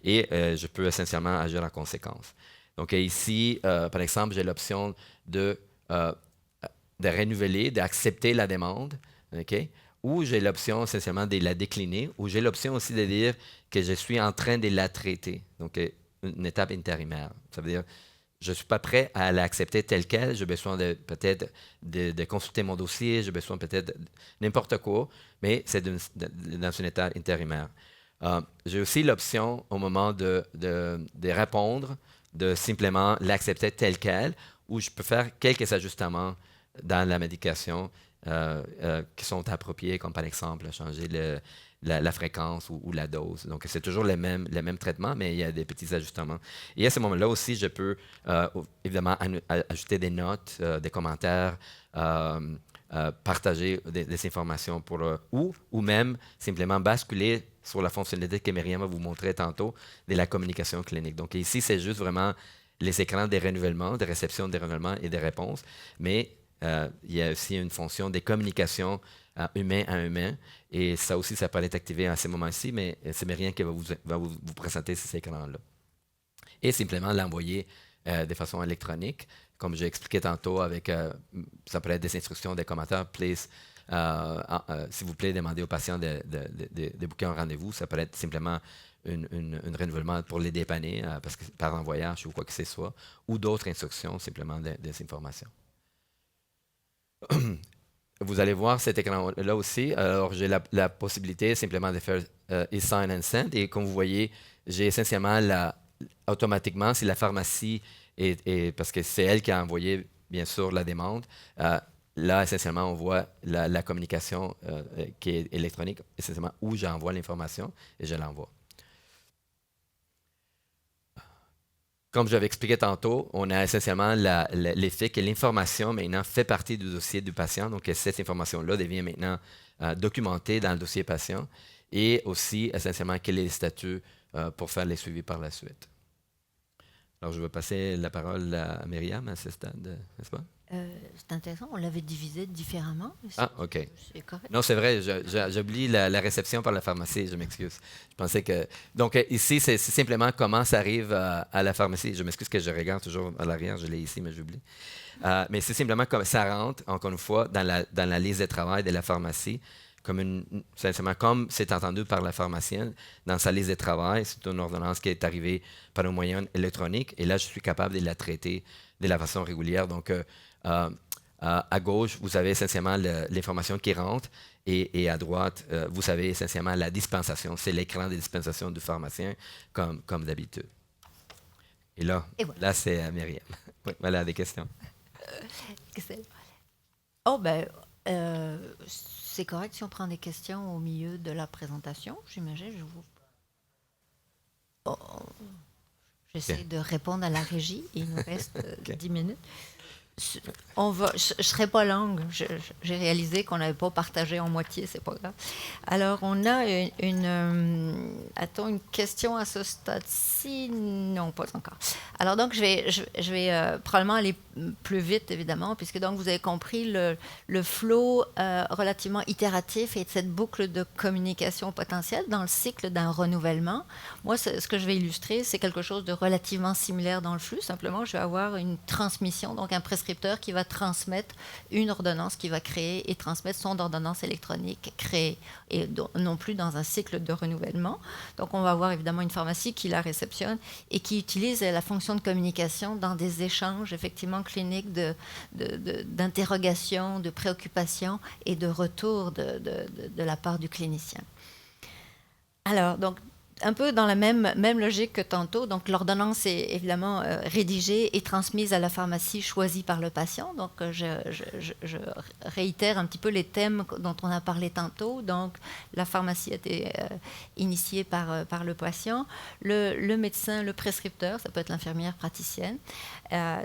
A: Et je peux essentiellement agir en conséquence. Donc ici, par exemple, j'ai l'option de renouveler, d'accepter la demande, okay? Ou j'ai l'option essentiellement de la décliner, ou j'ai l'option aussi de dire que je suis en train de la traiter, donc une étape intérimaire. Ça veut dire, je ne suis pas prêt à l'accepter telle qu'elle, j'ai besoin peut-être de consulter mon dossier, j'ai besoin peut-être de n'importe quoi, mais c'est dans une étape intérimaire. J'ai aussi l'option au moment de répondre, de simplement l'accepter telle qu'elle, ou je peux faire quelques ajustements dans la médication qui sont appropriés, comme par exemple changer la fréquence ou la dose. Donc, c'est toujours le même traitement, mais il y a des petits ajustements. Et à ce moment-là aussi, je peux évidemment ajouter des notes, des commentaires, partager des informations ou même simplement basculer sur la fonctionnalité que Myriam va vous montrer tantôt de la communication clinique. Donc ici, c'est juste vraiment les écrans des renouvellements, de réception des renouvellements et des réponses, mais il y a aussi une fonction des communications humain à humain, et ça aussi, ça peut être activé à ce moment-ci, mais c'est Myriam qui va vous présenter ces écrans-là. Et simplement l'envoyer de façon électronique, comme j'ai expliqué tantôt, avec ça peut être des instructions, des commentaires, please, s'il vous plaît, demandez au patient de booker un rendez-vous. Ça peut être simplement un renouvellement pour les dépanner, parce que part en voyage ou quoi que ce soit, ou d'autres instructions, simplement des informations. Vous allez voir cet écran-là aussi. Alors, j'ai la possibilité simplement de faire e-sign and send. Et comme vous voyez, j'ai essentiellement automatiquement, si la pharmacie parce que c'est elle qui a envoyé, bien sûr, la demande. Là, essentiellement, on voit la communication qui est électronique, essentiellement où j'envoie l'information et je l'envoie. Comme j'avais expliqué tantôt, on a essentiellement l'effet que l'information maintenant fait partie du dossier du patient. Donc, cette information-là devient maintenant documentée dans le dossier patient et aussi essentiellement quel est le statut pour faire les suivis par la suite. Alors, je vais passer la parole à Myriam à ce stade, n'est-ce pas?
B: C'est intéressant, on l'avait divisé différemment.
A: Ah, OK.
B: C'est correct.
A: Non, c'est vrai, j'oublie la réception par la pharmacie, je m'excuse. Je pensais que... Donc, ici, c'est simplement comment ça arrive à la pharmacie. Je m'excuse que je regarde toujours à l'arrière, je l'ai ici, mais j'oublie. Mais c'est simplement comme ça rentre, encore une fois, dans la liste de travail de la pharmacie, comme c'est entendu par la pharmacienne, dans sa liste de travail, c'est une ordonnance qui est arrivée par un moyen électronique, et là, je suis capable de la traiter de la façon régulière. Donc, à gauche, vous avez essentiellement l'information qui rentre, et à droite, vous avez essentiellement la dispensation. C'est l'écran de dispensation du pharmacien, comme d'habitude. Et là, là c'est Myriam. Oui, voilà, des questions.
B: C'est correct si on prend des questions au milieu de la présentation, j'imagine. J'essaie de répondre à la régie. Il nous reste 10 minutes. Je serai pas longue. J'ai réalisé qu'on n'avait pas partagé en moitié, c'est pas grave. Alors, on a une question à ce stade-ci? Non, pas encore. Alors, donc, je vais probablement aller plus vite, évidemment, puisque donc, vous avez compris le flow relativement itératif et cette boucle de communication potentielle dans le cycle d'un renouvellement. Moi, ce que je vais illustrer, c'est quelque chose de relativement similaire dans le flux. Simplement, je vais avoir une transmission, donc un prescripteur qui va transmettre une ordonnance, qui va créer et transmettre son ordonnance électronique créée, et non plus dans un cycle de renouvellement. Donc, on va avoir évidemment une pharmacie qui la réceptionne et qui utilise la fonction de communication dans des échanges effectivement cliniques d'interrogation, de préoccupation et de retour de la part du clinicien. Alors, donc, un peu dans la même logique que tantôt. Donc, l'ordonnance est évidemment rédigée et transmise à la pharmacie choisie par le patient. Donc, je réitère un petit peu les thèmes dont on a parlé tantôt. Donc, la pharmacie a été initiée par le patient. Le médecin, le prescripteur, ça peut être l'infirmière praticienne,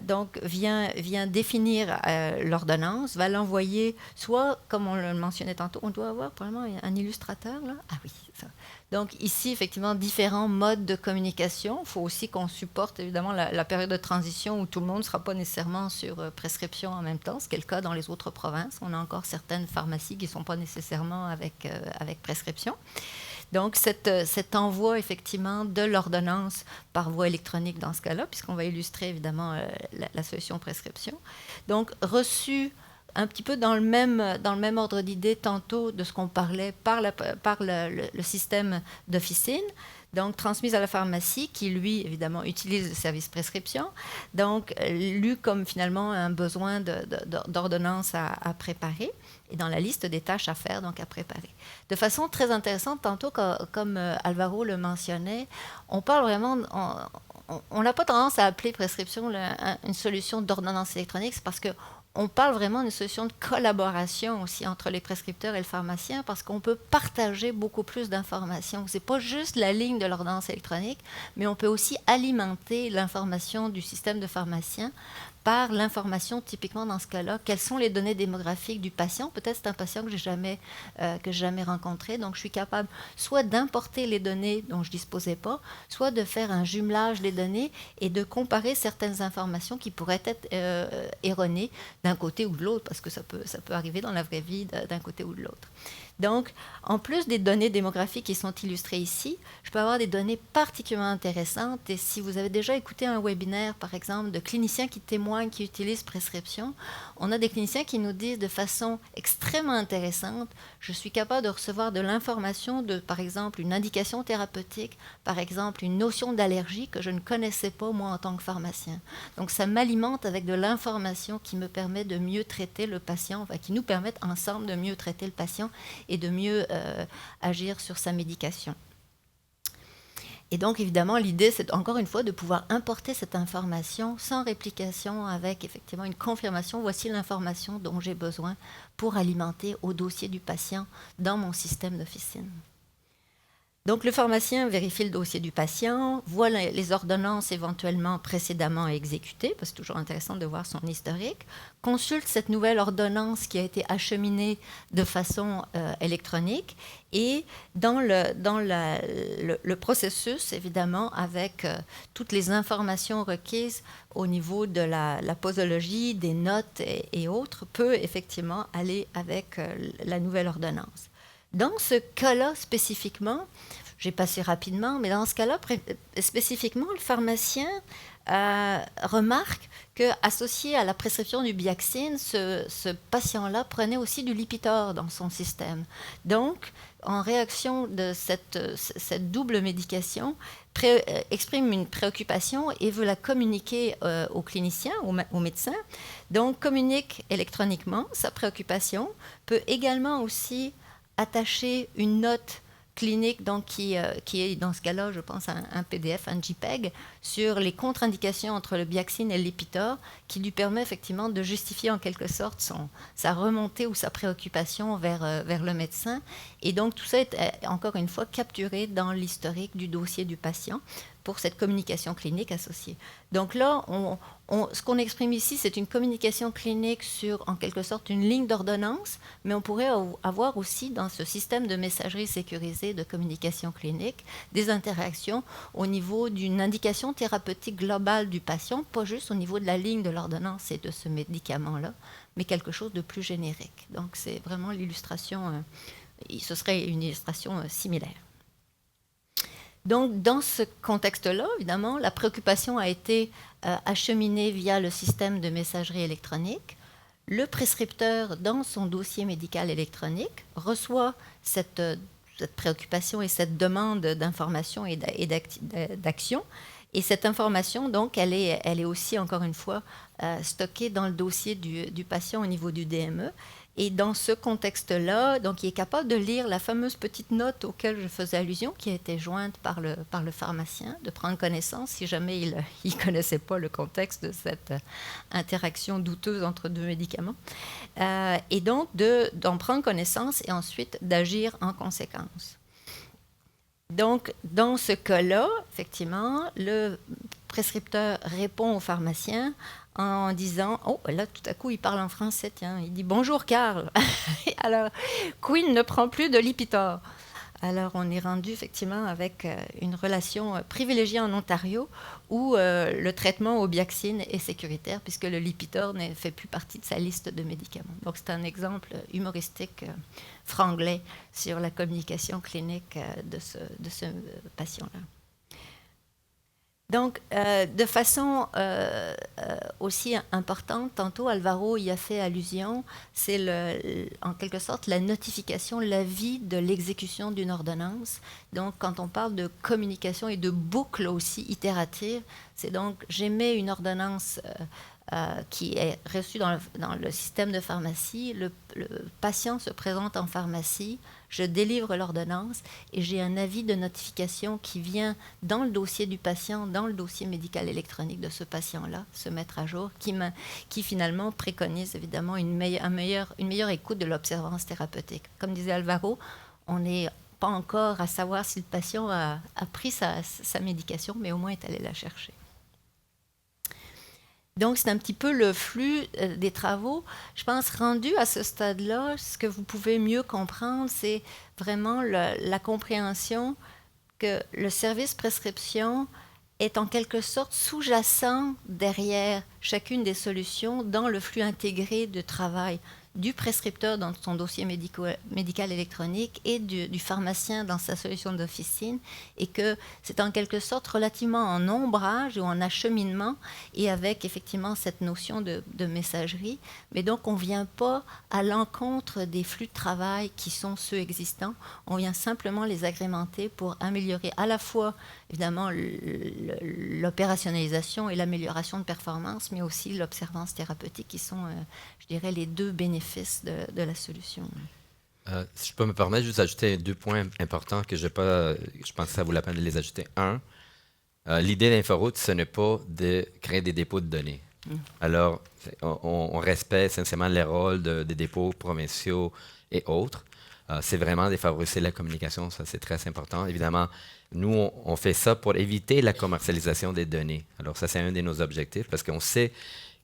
B: donc vient définir l'ordonnance, va l'envoyer, soit, comme on le mentionnait tantôt, on doit avoir probablement un illustrateur, là. Ah oui, c'est ça. Donc ici, effectivement, différents modes de communication. Il faut aussi qu'on supporte, évidemment, la période de transition où tout le monde ne sera pas nécessairement sur prescription en même temps, ce qui est le cas dans les autres provinces. On a encore certaines pharmacies qui ne sont pas nécessairement avec prescription. Donc, cet envoi, effectivement, de l'ordonnance par voie électronique dans ce cas-là, puisqu'on va illustrer, évidemment, la solution prescription. Donc, reçu un petit peu dans le même ordre d'idée tantôt de ce qu'on parlait par le système d'officine, donc transmise à la pharmacie qui, lui, évidemment, utilise le service prescription, donc lu comme finalement un besoin d'ordonnance à préparer et dans la liste des tâches à faire, donc à préparer. De façon très intéressante, tantôt, comme Alvaro le mentionnait, on parle vraiment... On n'a pas tendance à appeler prescription une solution d'ordonnance électronique, c'est parce que on parle vraiment d'une solution de collaboration aussi entre les prescripteurs et le pharmacien parce qu'on peut partager beaucoup plus d'informations. Ce n'est pas juste la ligne de l'ordonnance électronique, mais on peut aussi alimenter l'information du système de pharmacien par l'information, typiquement dans ce cas-là, quelles sont les données démographiques du patient. Peut-être c'est un patient que j'ai jamais rencontré, donc je suis capable soit d'importer les données dont je ne disposais pas, soit de faire un jumelage des données et de comparer certaines informations qui pourraient être erronées d'un côté ou de l'autre, parce que ça peut arriver dans la vraie vie d'un côté ou de l'autre. Donc, en plus des données démographiques qui sont illustrées ici, je peux avoir des données particulièrement intéressantes. Et si vous avez déjà écouté un webinaire, par exemple, de cliniciens qui témoignent, qui utilisent prescription, on a des cliniciens qui nous disent de façon extrêmement intéressante, je suis capable de recevoir de l'information de, par exemple, une indication thérapeutique, par exemple, une notion d'allergie que je ne connaissais pas, moi, en tant que pharmacien. Donc, ça m'alimente avec de l'information qui me permet de mieux traiter le patient, enfin, qui nous permettent ensemble de mieux traiter le patient et de mieux agir sur sa médication. Et donc, évidemment, l'idée, c'est encore une fois de pouvoir importer cette information sans réplication avec effectivement une confirmation. Voici l'information dont j'ai besoin pour alimenter au dossier du patient dans mon système d'officine. Donc, le pharmacien vérifie le dossier du patient, voit les ordonnances éventuellement précédemment exécutées, parce que c'est toujours intéressant de voir son historique, consulte cette nouvelle ordonnance qui a été acheminée de façon électronique et dans le processus, évidemment, avec toutes les informations requises au niveau de la posologie, des notes et autres, peut effectivement aller avec la nouvelle ordonnance. Dans ce cas-là spécifiquement, j'ai passé rapidement, mais dans ce cas-là spécifiquement, le pharmacien remarque qu'associé à la prescription du Biaxine, ce patient-là prenait aussi du Lipitor dans son système. Donc, en réaction de cette double médication, exprime une préoccupation et veut la communiquer au clinicien, au médecin. Donc, communique électroniquement sa préoccupation, peut également aussi attacher une note clinique donc, qui est dans ce cas-là, je pense, un PDF, un JPEG, sur les contre-indications entre le Biaxine et le Lipitor, qui lui permet effectivement de justifier en quelque sorte sa remontée ou sa préoccupation vers le médecin. Et donc tout ça est encore une fois capturé dans l'historique du dossier du patient, pour cette communication clinique associée. Donc là, ce qu'on exprime ici, c'est une communication clinique sur, en quelque sorte, une ligne d'ordonnance, mais on pourrait avoir aussi dans ce système de messagerie sécurisée de communication clinique des interactions au niveau d'une indication thérapeutique globale du patient, pas juste au niveau de la ligne de l'ordonnance et de ce médicament-là, mais quelque chose de plus générique. Donc c'est vraiment l'illustration, ce serait une illustration similaire. Donc, dans ce contexte-là, évidemment, la préoccupation a été acheminée via le système de messagerie électronique. Le prescripteur, dans son dossier médical électronique, reçoit cette préoccupation et cette demande d'information et d'action. Et cette information, donc, elle est aussi, encore une fois, stockée dans le dossier du patient au niveau du DME. Et dans ce contexte-là, donc, il est capable de lire la fameuse petite note auquel je faisais allusion, qui a été jointe par le pharmacien, de prendre connaissance, si jamais il ne connaissait pas le contexte de cette interaction douteuse entre deux médicaments, et donc d'en prendre connaissance et ensuite d'agir en conséquence. Donc, dans ce cas-là, effectivement, le prescripteur répond au pharmacien en disant, oh, là, tout à coup, il parle en français, tiens, il dit « Bonjour, Karl ». Alors, Quinn ne prend plus de Lipitor. Alors, on est rendu, effectivement, avec une relation privilégiée en Ontario où le traitement au Biaxine est sécuritaire puisque le Lipitor ne fait plus partie de sa liste de médicaments. Donc, c'est un exemple humoristique franglais sur la communication clinique de ce patient-là. Donc, de façon aussi importante, tantôt Alvaro y a fait allusion, c'est en quelque sorte la notification, l'avis de l'exécution d'une ordonnance. Donc, quand on parle de communication et de boucle aussi itérative, c'est donc j'émets une ordonnance qui est reçue dans le système de pharmacie, le patient se présente en pharmacie, je délivre l'ordonnance et j'ai un avis de notification qui vient dans le dossier du patient, dans le dossier médical électronique de ce patient-là, se mettre à jour, qui finalement préconise évidemment une meilleure écoute de l'observance thérapeutique. Comme disait Alvaro, on n'est pas encore à savoir si le patient a pris sa médication, mais au moins est allé la chercher. Donc, c'est un petit peu le flux des travaux. Je pense, rendu à ce stade-là, ce que vous pouvez mieux comprendre, c'est vraiment la compréhension que le service prescription est en quelque sorte sous-jacent derrière chacune des solutions dans le flux intégré de travail du prescripteur dans son dossier médical électronique et du pharmacien dans sa solution d'officine, et que c'est en quelque sorte relativement en ombrage ou en acheminement et avec effectivement cette notion de messagerie. Mais donc on ne vient pas à l'encontre des flux de travail qui sont ceux existants, on vient simplement les agrémenter pour améliorer à la fois évidemment l'opérationnalisation et l'amélioration de performance, mais aussi l'observance thérapeutique qui sont, je dirais, les deux bénéfices de la solution.
A: Si je peux me permettre, juste ajouter 2 points importants que je pense que ça vaut la peine de les ajouter. Un, l'idée d'InfoRoute, ce n'est pas de créer des dépôts de données. Alors, on respecte essentiellement les rôles des dépôts provinciaux et autres. C'est vraiment de favoriser la communication, ça c'est très important. Évidemment, nous, on fait ça pour éviter la commercialisation des données. Alors ça, c'est un de nos objectifs parce qu'on sait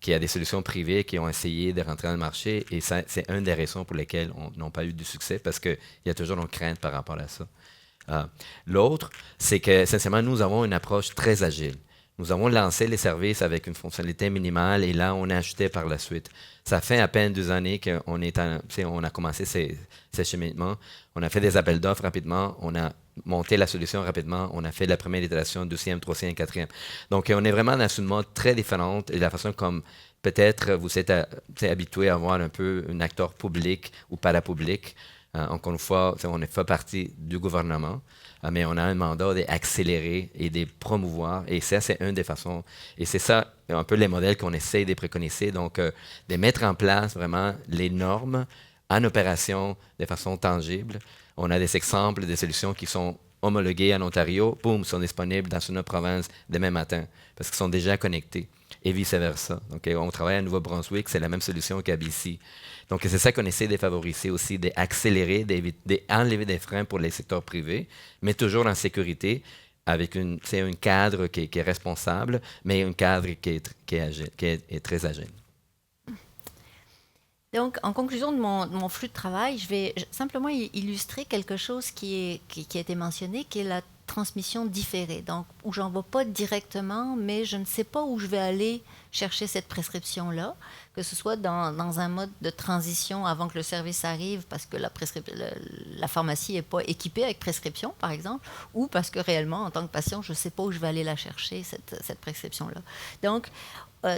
A: qu'il y a des solutions privées qui ont essayé de rentrer dans le marché et ça, c'est une des raisons pour lesquelles on n'a pas eu de succès parce qu'il y a toujours une crainte par rapport à ça. L'autre, c'est que, essentiellement, nous avons une approche très agile. Nous avons lancé les services avec une fonctionnalité minimale et là, on a ajouté par la suite. Ça fait à peine 2 années qu'on on a commencé ces cheminements. On a fait des appels d'offres rapidement, on a monté la solution rapidement, on a fait la première itération, deuxième, troisième, quatrième. Donc, on est vraiment dans une mode très différente et la façon comme peut-être vous êtes habitué à avoir un peu un acteur public ou parapublic. Encore une fois, on fait partie du gouvernement, mais on a un mandat d'accélérer et de promouvoir. Et ça, c'est une des façons. Et c'est ça, un peu les modèles qu'on essaie de préconiser. Donc, de mettre en place vraiment les normes en opération de façon tangible. On a des exemples des solutions qui sont homologuées en Ontario, boum, sont disponibles dans une autre province demain matin, parce qu'ils sont déjà connectés, et vice-versa. Donc, on travaille à Nouveau-Brunswick, c'est la même solution qu'à BC. Donc, c'est ça qu'on essaie de favoriser aussi, d'accélérer, d'enlever des freins pour les secteurs privés, mais toujours en sécurité, avec c'est un cadre qui est responsable, mais un cadre qui est très agile.
B: Donc, en conclusion de mon flux de travail, je vais simplement illustrer quelque chose qui a été mentionné, qui est la transmission différée. Donc, où j'en vais pas directement, mais je ne sais pas où je vais aller chercher cette prescription-là, que ce soit dans un mode de transition avant que le service arrive, parce que la pharmacie n'est pas équipée avec prescription, par exemple, ou parce que réellement, en tant que patient, je ne sais pas où je vais aller la chercher, cette prescription-là. Donc,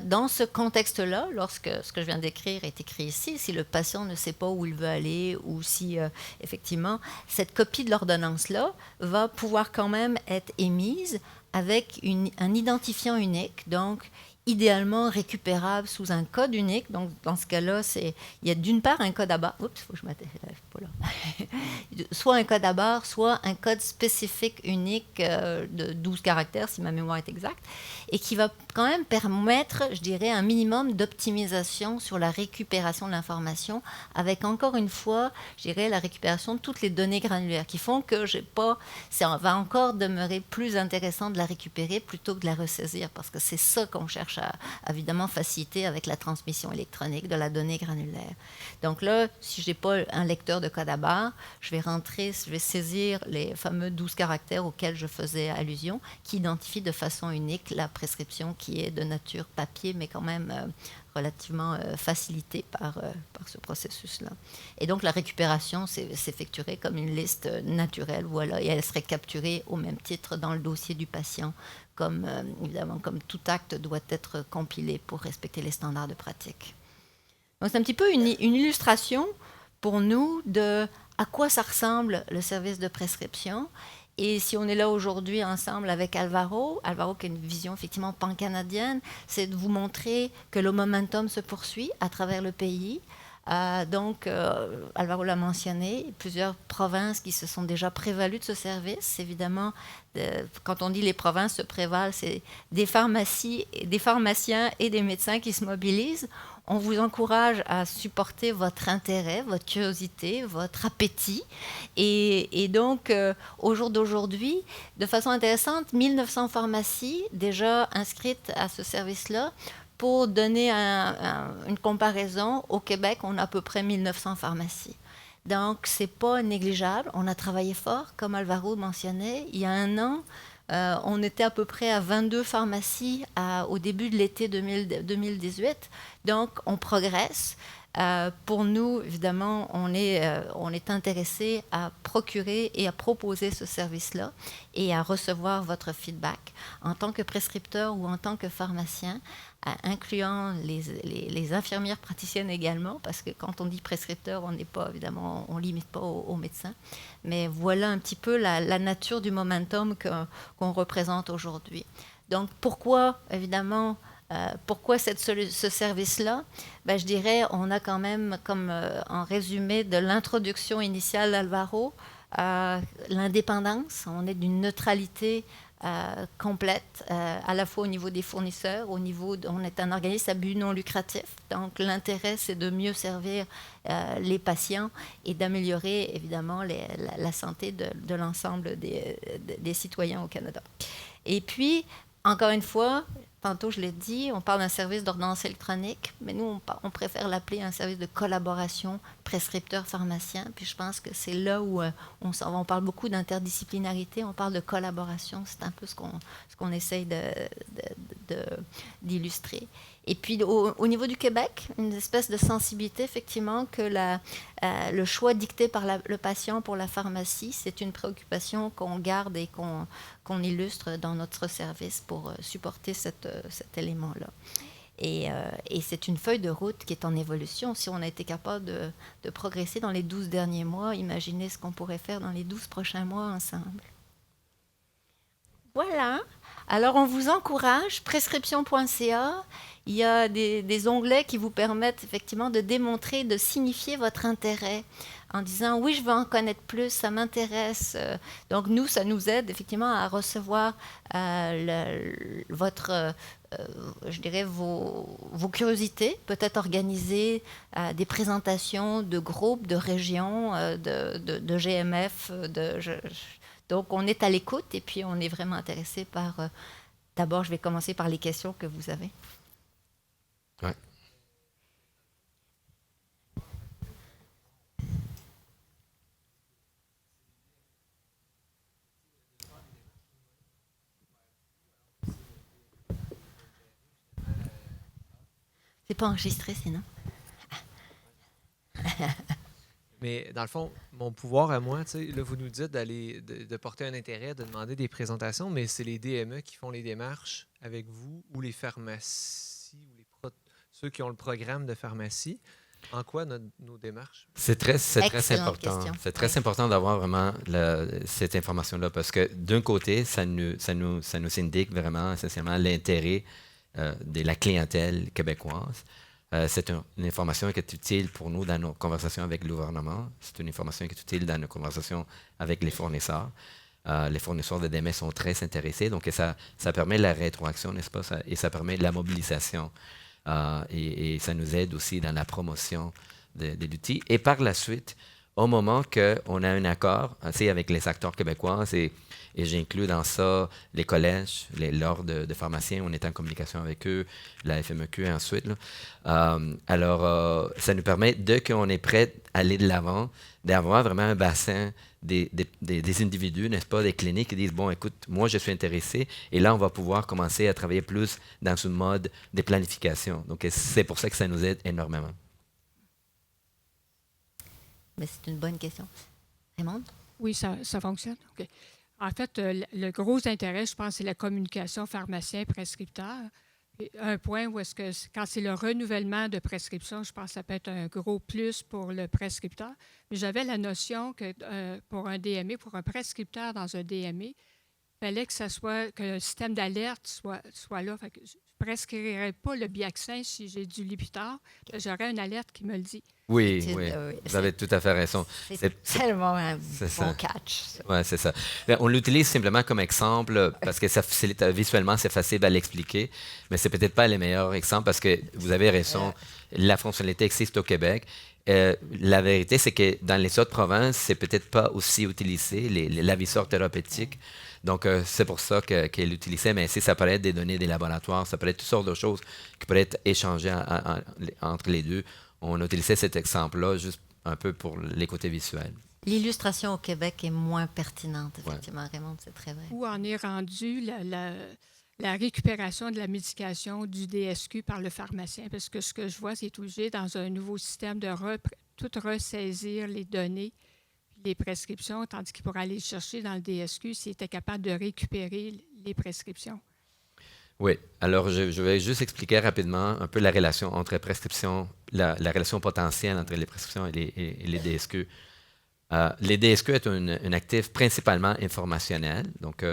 B: dans ce contexte-là, lorsque ce que je viens d'écrire est écrit ici, si le patient ne sait pas où il veut aller ou si, effectivement, cette copie de l'ordonnance-là va pouvoir quand même être émise avec un identifiant unique, donc idéalement récupérable sous un code unique. Donc, dans ce cas-là, il y a d'une part un code à barre. Oups, il faut que je m'attelle pas là. Soit un code à barre, soit un code spécifique unique de 12 caractères, si ma mémoire est exacte, et qui va quand même permettre, je dirais, un minimum d'optimisation sur la récupération de l'information, avec encore une fois, je dirais, la récupération de toutes les données granulaires, qui font que ça va encore demeurer plus intéressant de la récupérer plutôt que de la ressaisir, parce que c'est ça qu'on cherche à évidemment faciliter avec la transmission électronique de la donnée granulaire. Donc là, si je n'ai pas un lecteur de code à barre, je vais saisir les fameux 12 caractères auxquels je faisais allusion, qui identifient de façon unique la prescription qui est de nature papier, mais quand même relativement facilitée par ce processus-là. Et donc la récupération s'effectuerait comme une liste naturelle, voilà, et elle serait capturée au même titre dans le dossier du patient, comme évidemment, comme tout acte doit être compilé pour respecter les standards de pratique. Donc c'est un petit peu une illustration pour nous de à quoi ça ressemble le service de prescription. Et si on est là aujourd'hui ensemble avec Alvaro qui a une vision effectivement pan-canadienne, c'est de vous montrer que le momentum se poursuit à travers le pays. Donc, Alvaro l'a mentionné, plusieurs provinces qui se sont déjà prévalues de ce service. Évidemment, quand on dit les provinces se prévalent, c'est des pharmacies, des pharmaciens et des médecins qui se mobilisent. On vous encourage à supporter votre intérêt, votre curiosité, votre appétit. Et donc, au jour d'aujourd'hui, de façon intéressante, 1900 pharmacies déjà inscrites à ce service-là. Pour donner une comparaison, au Québec, on a à peu près 1900 pharmacies. Donc, ce n'est pas négligeable. On a travaillé fort, comme Alvaro mentionnait. Il y a un an, on était à peu près à 22 pharmacies au début de l'été 2018. Donc, on progresse. Pour nous, évidemment, on est intéressé à procurer et à proposer ce service-là et à recevoir votre feedback en tant que prescripteur ou en tant que pharmacien, incluant les infirmières praticiennes également, parce que quand on dit prescripteur, on n'est pas, évidemment, on limite pas aux médecins. Mais voilà un petit peu la nature du momentum qu'on représente aujourd'hui. Donc, pourquoi, évidemment, pourquoi ce service-là? Je dirais, on a quand même, comme en résumé de l'introduction initiale d'Alvaro, l'indépendance. On est d'une neutralité complète, à la fois au niveau des fournisseurs, on est un organisme à but non lucratif. Donc, l'intérêt, c'est de mieux servir les patients et d'améliorer, évidemment, la santé de l'ensemble des citoyens au Canada. Et puis, encore une fois, tantôt je l'ai dit, on parle d'un service d'ordonnance électronique, mais nous, on préfère l'appeler un service de collaboration prescripteur-pharmacien. Puis je pense que c'est là où on parle beaucoup d'interdisciplinarité, on parle de collaboration. C'est un peu ce qu'on essaye d'illustrer. Et puis au niveau du Québec, une espèce de sensibilité, effectivement, que le choix dicté par le patient pour la pharmacie, c'est une préoccupation qu'on garde et qu'on illustre dans notre service pour supporter cet élément-là. Et c'est une feuille de route qui est en évolution. Si on a été capable de progresser dans les 12 derniers mois, imaginez ce qu'on pourrait faire dans les 12 prochains mois ensemble. Voilà. Alors, on vous encourage, prescription.ca. Il y a des onglets qui vous permettent effectivement de démontrer, de signifier votre intérêt en disant « oui, je veux en connaître plus, ça m'intéresse ». Donc nous, ça nous aide effectivement à recevoir je dirais vos curiosités, peut-être organiser des présentations de groupes, de régions, de GMF, Donc, on est à l'écoute et puis on est vraiment intéressé par... d'abord, je vais commencer par les questions que vous avez.
A: Ouais.
B: C'est pas enregistré, sinon.
C: Mais dans le fond, mon pouvoir à moi, tu sais, là, vous nous dites de porter un intérêt, de demander des présentations, mais c'est les DME qui font les démarches avec vous ou les pharmacies ou ceux qui ont le programme de pharmacie. En quoi nos démarches?
A: C'est très
B: Excellente
A: important.
B: question.
A: C'est très
B: Oui.
A: important d'avoir vraiment cette information-là parce que d'un côté, ça nous indique vraiment essentiellement l'intérêt de la clientèle québécoise. C'est une information qui est utile pour nous dans nos conversations avec le gouvernement. C'est une information qui est utile dans nos conversations avec les fournisseurs. Les fournisseurs de DMS sont très intéressés, donc ça permet la rétroaction, n'est-ce pas, et ça permet la mobilisation. Et ça nous aide aussi dans la promotion de l'outil. Et par la suite, au moment qu'on a un accord avec les acteurs québécois, et j'inclus dans ça les collèges, l'ordre de pharmaciens, on est en communication avec eux, la FMEQ et ensuite. Alors, ça nous permet, dès qu'on est prêt à aller de l'avant, d'avoir vraiment un bassin des individus, n'est-ce pas, des cliniques qui disent, bon, écoute, moi, je suis intéressé, et là, on va pouvoir commencer à travailler plus dans ce mode de planification. Donc, c'est pour ça que ça nous aide énormément.
B: Mais c'est une bonne question. Raymond?
D: Oui, ça fonctionne. OK. En fait, le gros intérêt, je pense, c'est la communication pharmacien-prescripteur. Un point où est-ce que, quand c'est le renouvellement de prescription, je pense que ça peut être un gros plus pour le prescripteur. Mais j'avais la notion que pour un DME, pour un prescripteur dans un DME, il fallait que le système d'alerte soit là. Fait que je ne prescrirais pas le Biaxin si j'ai du Lipitor. J'aurais une alerte qui me le dit.
A: Oui, vous avez tout à fait raison.
B: C'est tellement un bon catch.
A: Oui, c'est ça. On l'utilise simplement comme exemple parce que ça facilite, visuellement, c'est facile à l'expliquer, mais c'est peut-être pas le meilleur exemple parce que vous avez raison, la fonctionnalité existe au Québec. La vérité, c'est que dans les autres provinces, c'est peut-être pas aussi utilisé, l'aviseur thérapeutique. Donc, c'est pour ça qu'elle l'utilisait, mais si ça peut être des données des laboratoires, ça peut être toutes sortes de choses qui pourraient être échangées entre les deux. On utilisait cet exemple-là juste un peu pour les côtés visuels.
B: L'illustration au Québec est moins pertinente, effectivement, Raymond, c'est très vrai.
D: Où en est rendue la récupération de la médication du DSQ par le pharmacien? Parce que ce que je vois, c'est obligé dans un nouveau système de tout ressaisir les données, les prescriptions, tandis qu'il pourrait aller chercher dans le DSQ s'il était capable de récupérer les prescriptions.
A: Oui. Alors, je vais juste expliquer rapidement un peu la relation entre les prescriptions, la relation potentielle entre les prescriptions et les DSQ. Les DSQ est un actif principalement informationnel. Donc,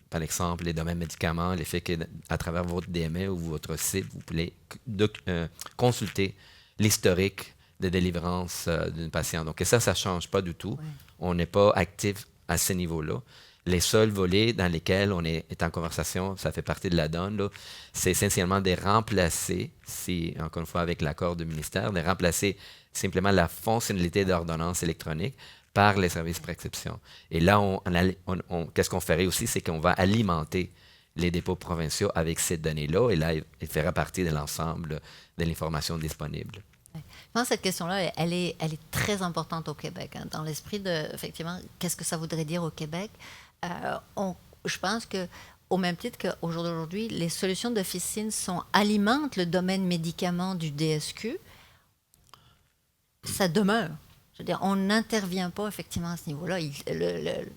A: par exemple, les domaines médicaments, les faits qu'à travers votre DME ou votre site, vous pouvez consulter l'historique de délivrance d'un patient. Donc, ça ne change pas du tout. Ouais. On n'est pas actif à ce niveau-là. Les seuls volets dans lesquels on est en conversation, ça fait partie de la donne, c'est essentiellement de remplacer, encore une fois avec l'accord du ministère, de remplacer simplement la fonctionnalité d'ordonnance électronique par les services prescription. Et là, qu'est-ce qu'on ferait aussi, c'est qu'on va alimenter les dépôts provinciaux avec ces données-là, et là, il fera partie de l'ensemble de l'information disponible.
B: Je pense que cette question-là, elle est très importante au Québec. Hein, dans l'esprit de, effectivement, qu'est-ce que ça voudrait dire au Québec? Je pense qu'au même titre qu'aujourd'hui, les solutions d'officine alimentent le domaine médicament du DSQ, ça demeure. Je veux dire, on n'intervient pas effectivement à ce niveau-là.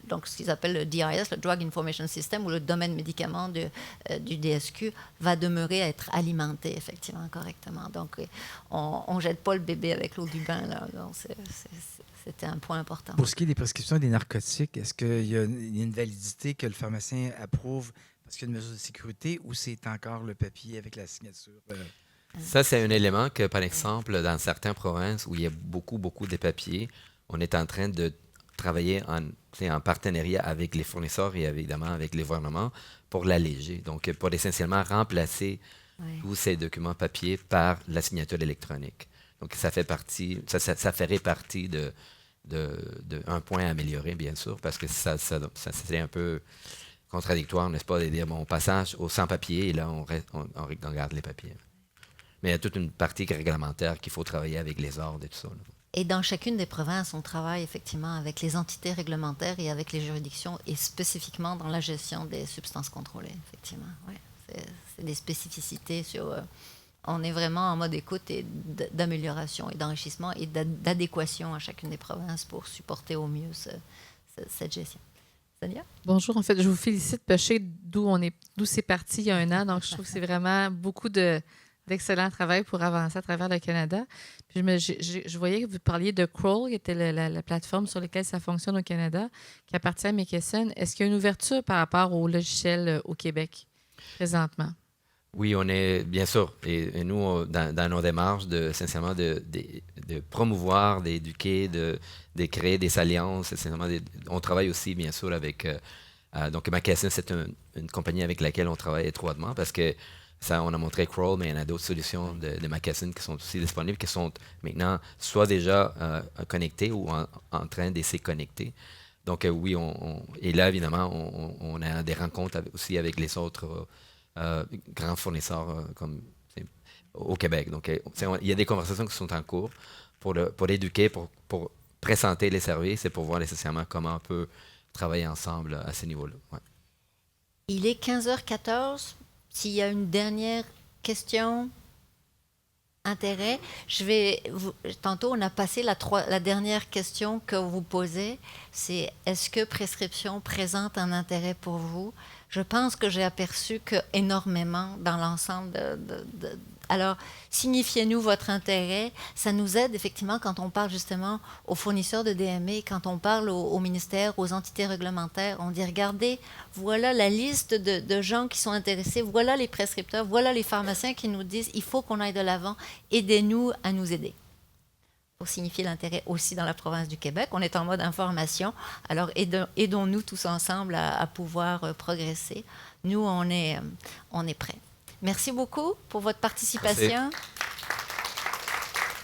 B: Donc, ce qu'ils appellent le DIS, le Drug Information System, ou le domaine médicament du DSQ, va demeurer à être alimenté effectivement correctement. Donc, on ne jette pas le bébé avec l'eau du bain, là. Donc, c'était un point important.
E: Pour ce qui est des prescriptions des narcotiques, est-ce qu'il y a une validité que le pharmacien approuve parce qu'il y a une mesure de sécurité ou c'est encore le papier avec la signature?
A: Ça, c'est un élément que, par exemple, dans certaines provinces où il y a beaucoup de papiers, on est en train de travailler en partenariat avec les fournisseurs et évidemment avec les gouvernements pour l'alléger. Donc, pour essentiellement remplacer tous ces documents papier par la signature électronique. Donc, ça ferait partie de un point à améliorer, bien sûr, parce que ça c'est un peu contradictoire, n'est-ce pas, de dire, bon, on passe au sans-papier et là, on regarde les papiers. Mais il y a toute une partie réglementaire qu'il faut travailler avec les ordres et tout ça. Là.
B: Et dans chacune des provinces, on travaille effectivement avec les entités réglementaires et avec les juridictions, et spécifiquement dans la gestion des substances contrôlées, effectivement. Ouais, c'est des spécificités sur... on est vraiment en mode écoute et d'amélioration et d'enrichissement et d'adéquation à chacune des provinces pour supporter au mieux cette gestion. Sonia?
F: Bonjour. En fait, je vous félicite, Pêcher, d'où c'est parti il y a 1 an. Donc, je trouve que c'est vraiment beaucoup d'excellent travail pour avancer à travers le Canada. Puis je voyais que vous parliez de Kroll, qui était la plateforme sur laquelle ça fonctionne au Canada, qui appartient à Mekeson. Est-ce qu'il y a une ouverture par rapport au logiciel au Québec présentement? Oui,
A: on est, bien sûr, et nous, dans nos démarches, essentiellement de promouvoir, d'éduquer, de créer des alliances, essentiellement, on travaille aussi, bien sûr, avec... donc, Mekeson, c'est une compagnie avec laquelle on travaille étroitement parce que on a montré Kroll, mais il y en a d'autres solutions de Mekeson qui sont aussi disponibles, qui sont maintenant soit déjà connectées ou en train d'essayer de connecter. Donc, oui, et là, évidemment, on a des rencontres aussi avec les autres grands fournisseurs au Québec. Donc, il y a des conversations qui sont en cours pour éduquer, pour présenter les services et pour voir nécessairement comment on peut travailler ensemble à ce niveau-là. Ouais.
B: Il est 15h14. S'il y a une dernière question, intérêt, tantôt on a passé la dernière question que vous posez, c'est est-ce que prescription présente un intérêt pour vous? Je pense que j'ai aperçu que énormément dans l'ensemble Alors, signifiez-nous votre intérêt. Ça nous aide effectivement quand on parle justement aux fournisseurs de DME, quand on parle au ministère, aux entités réglementaires. On dit, regardez, voilà la liste de gens qui sont intéressés, voilà les prescripteurs, voilà les pharmaciens qui nous disent, il faut qu'on aille de l'avant, aidez-nous à nous aider. Pour signifier l'intérêt aussi dans la province du Québec. On est en mode information. Alors, aidons-nous tous ensemble à pouvoir progresser. Nous, on est prêts. Merci beaucoup pour votre participation.
A: Merci.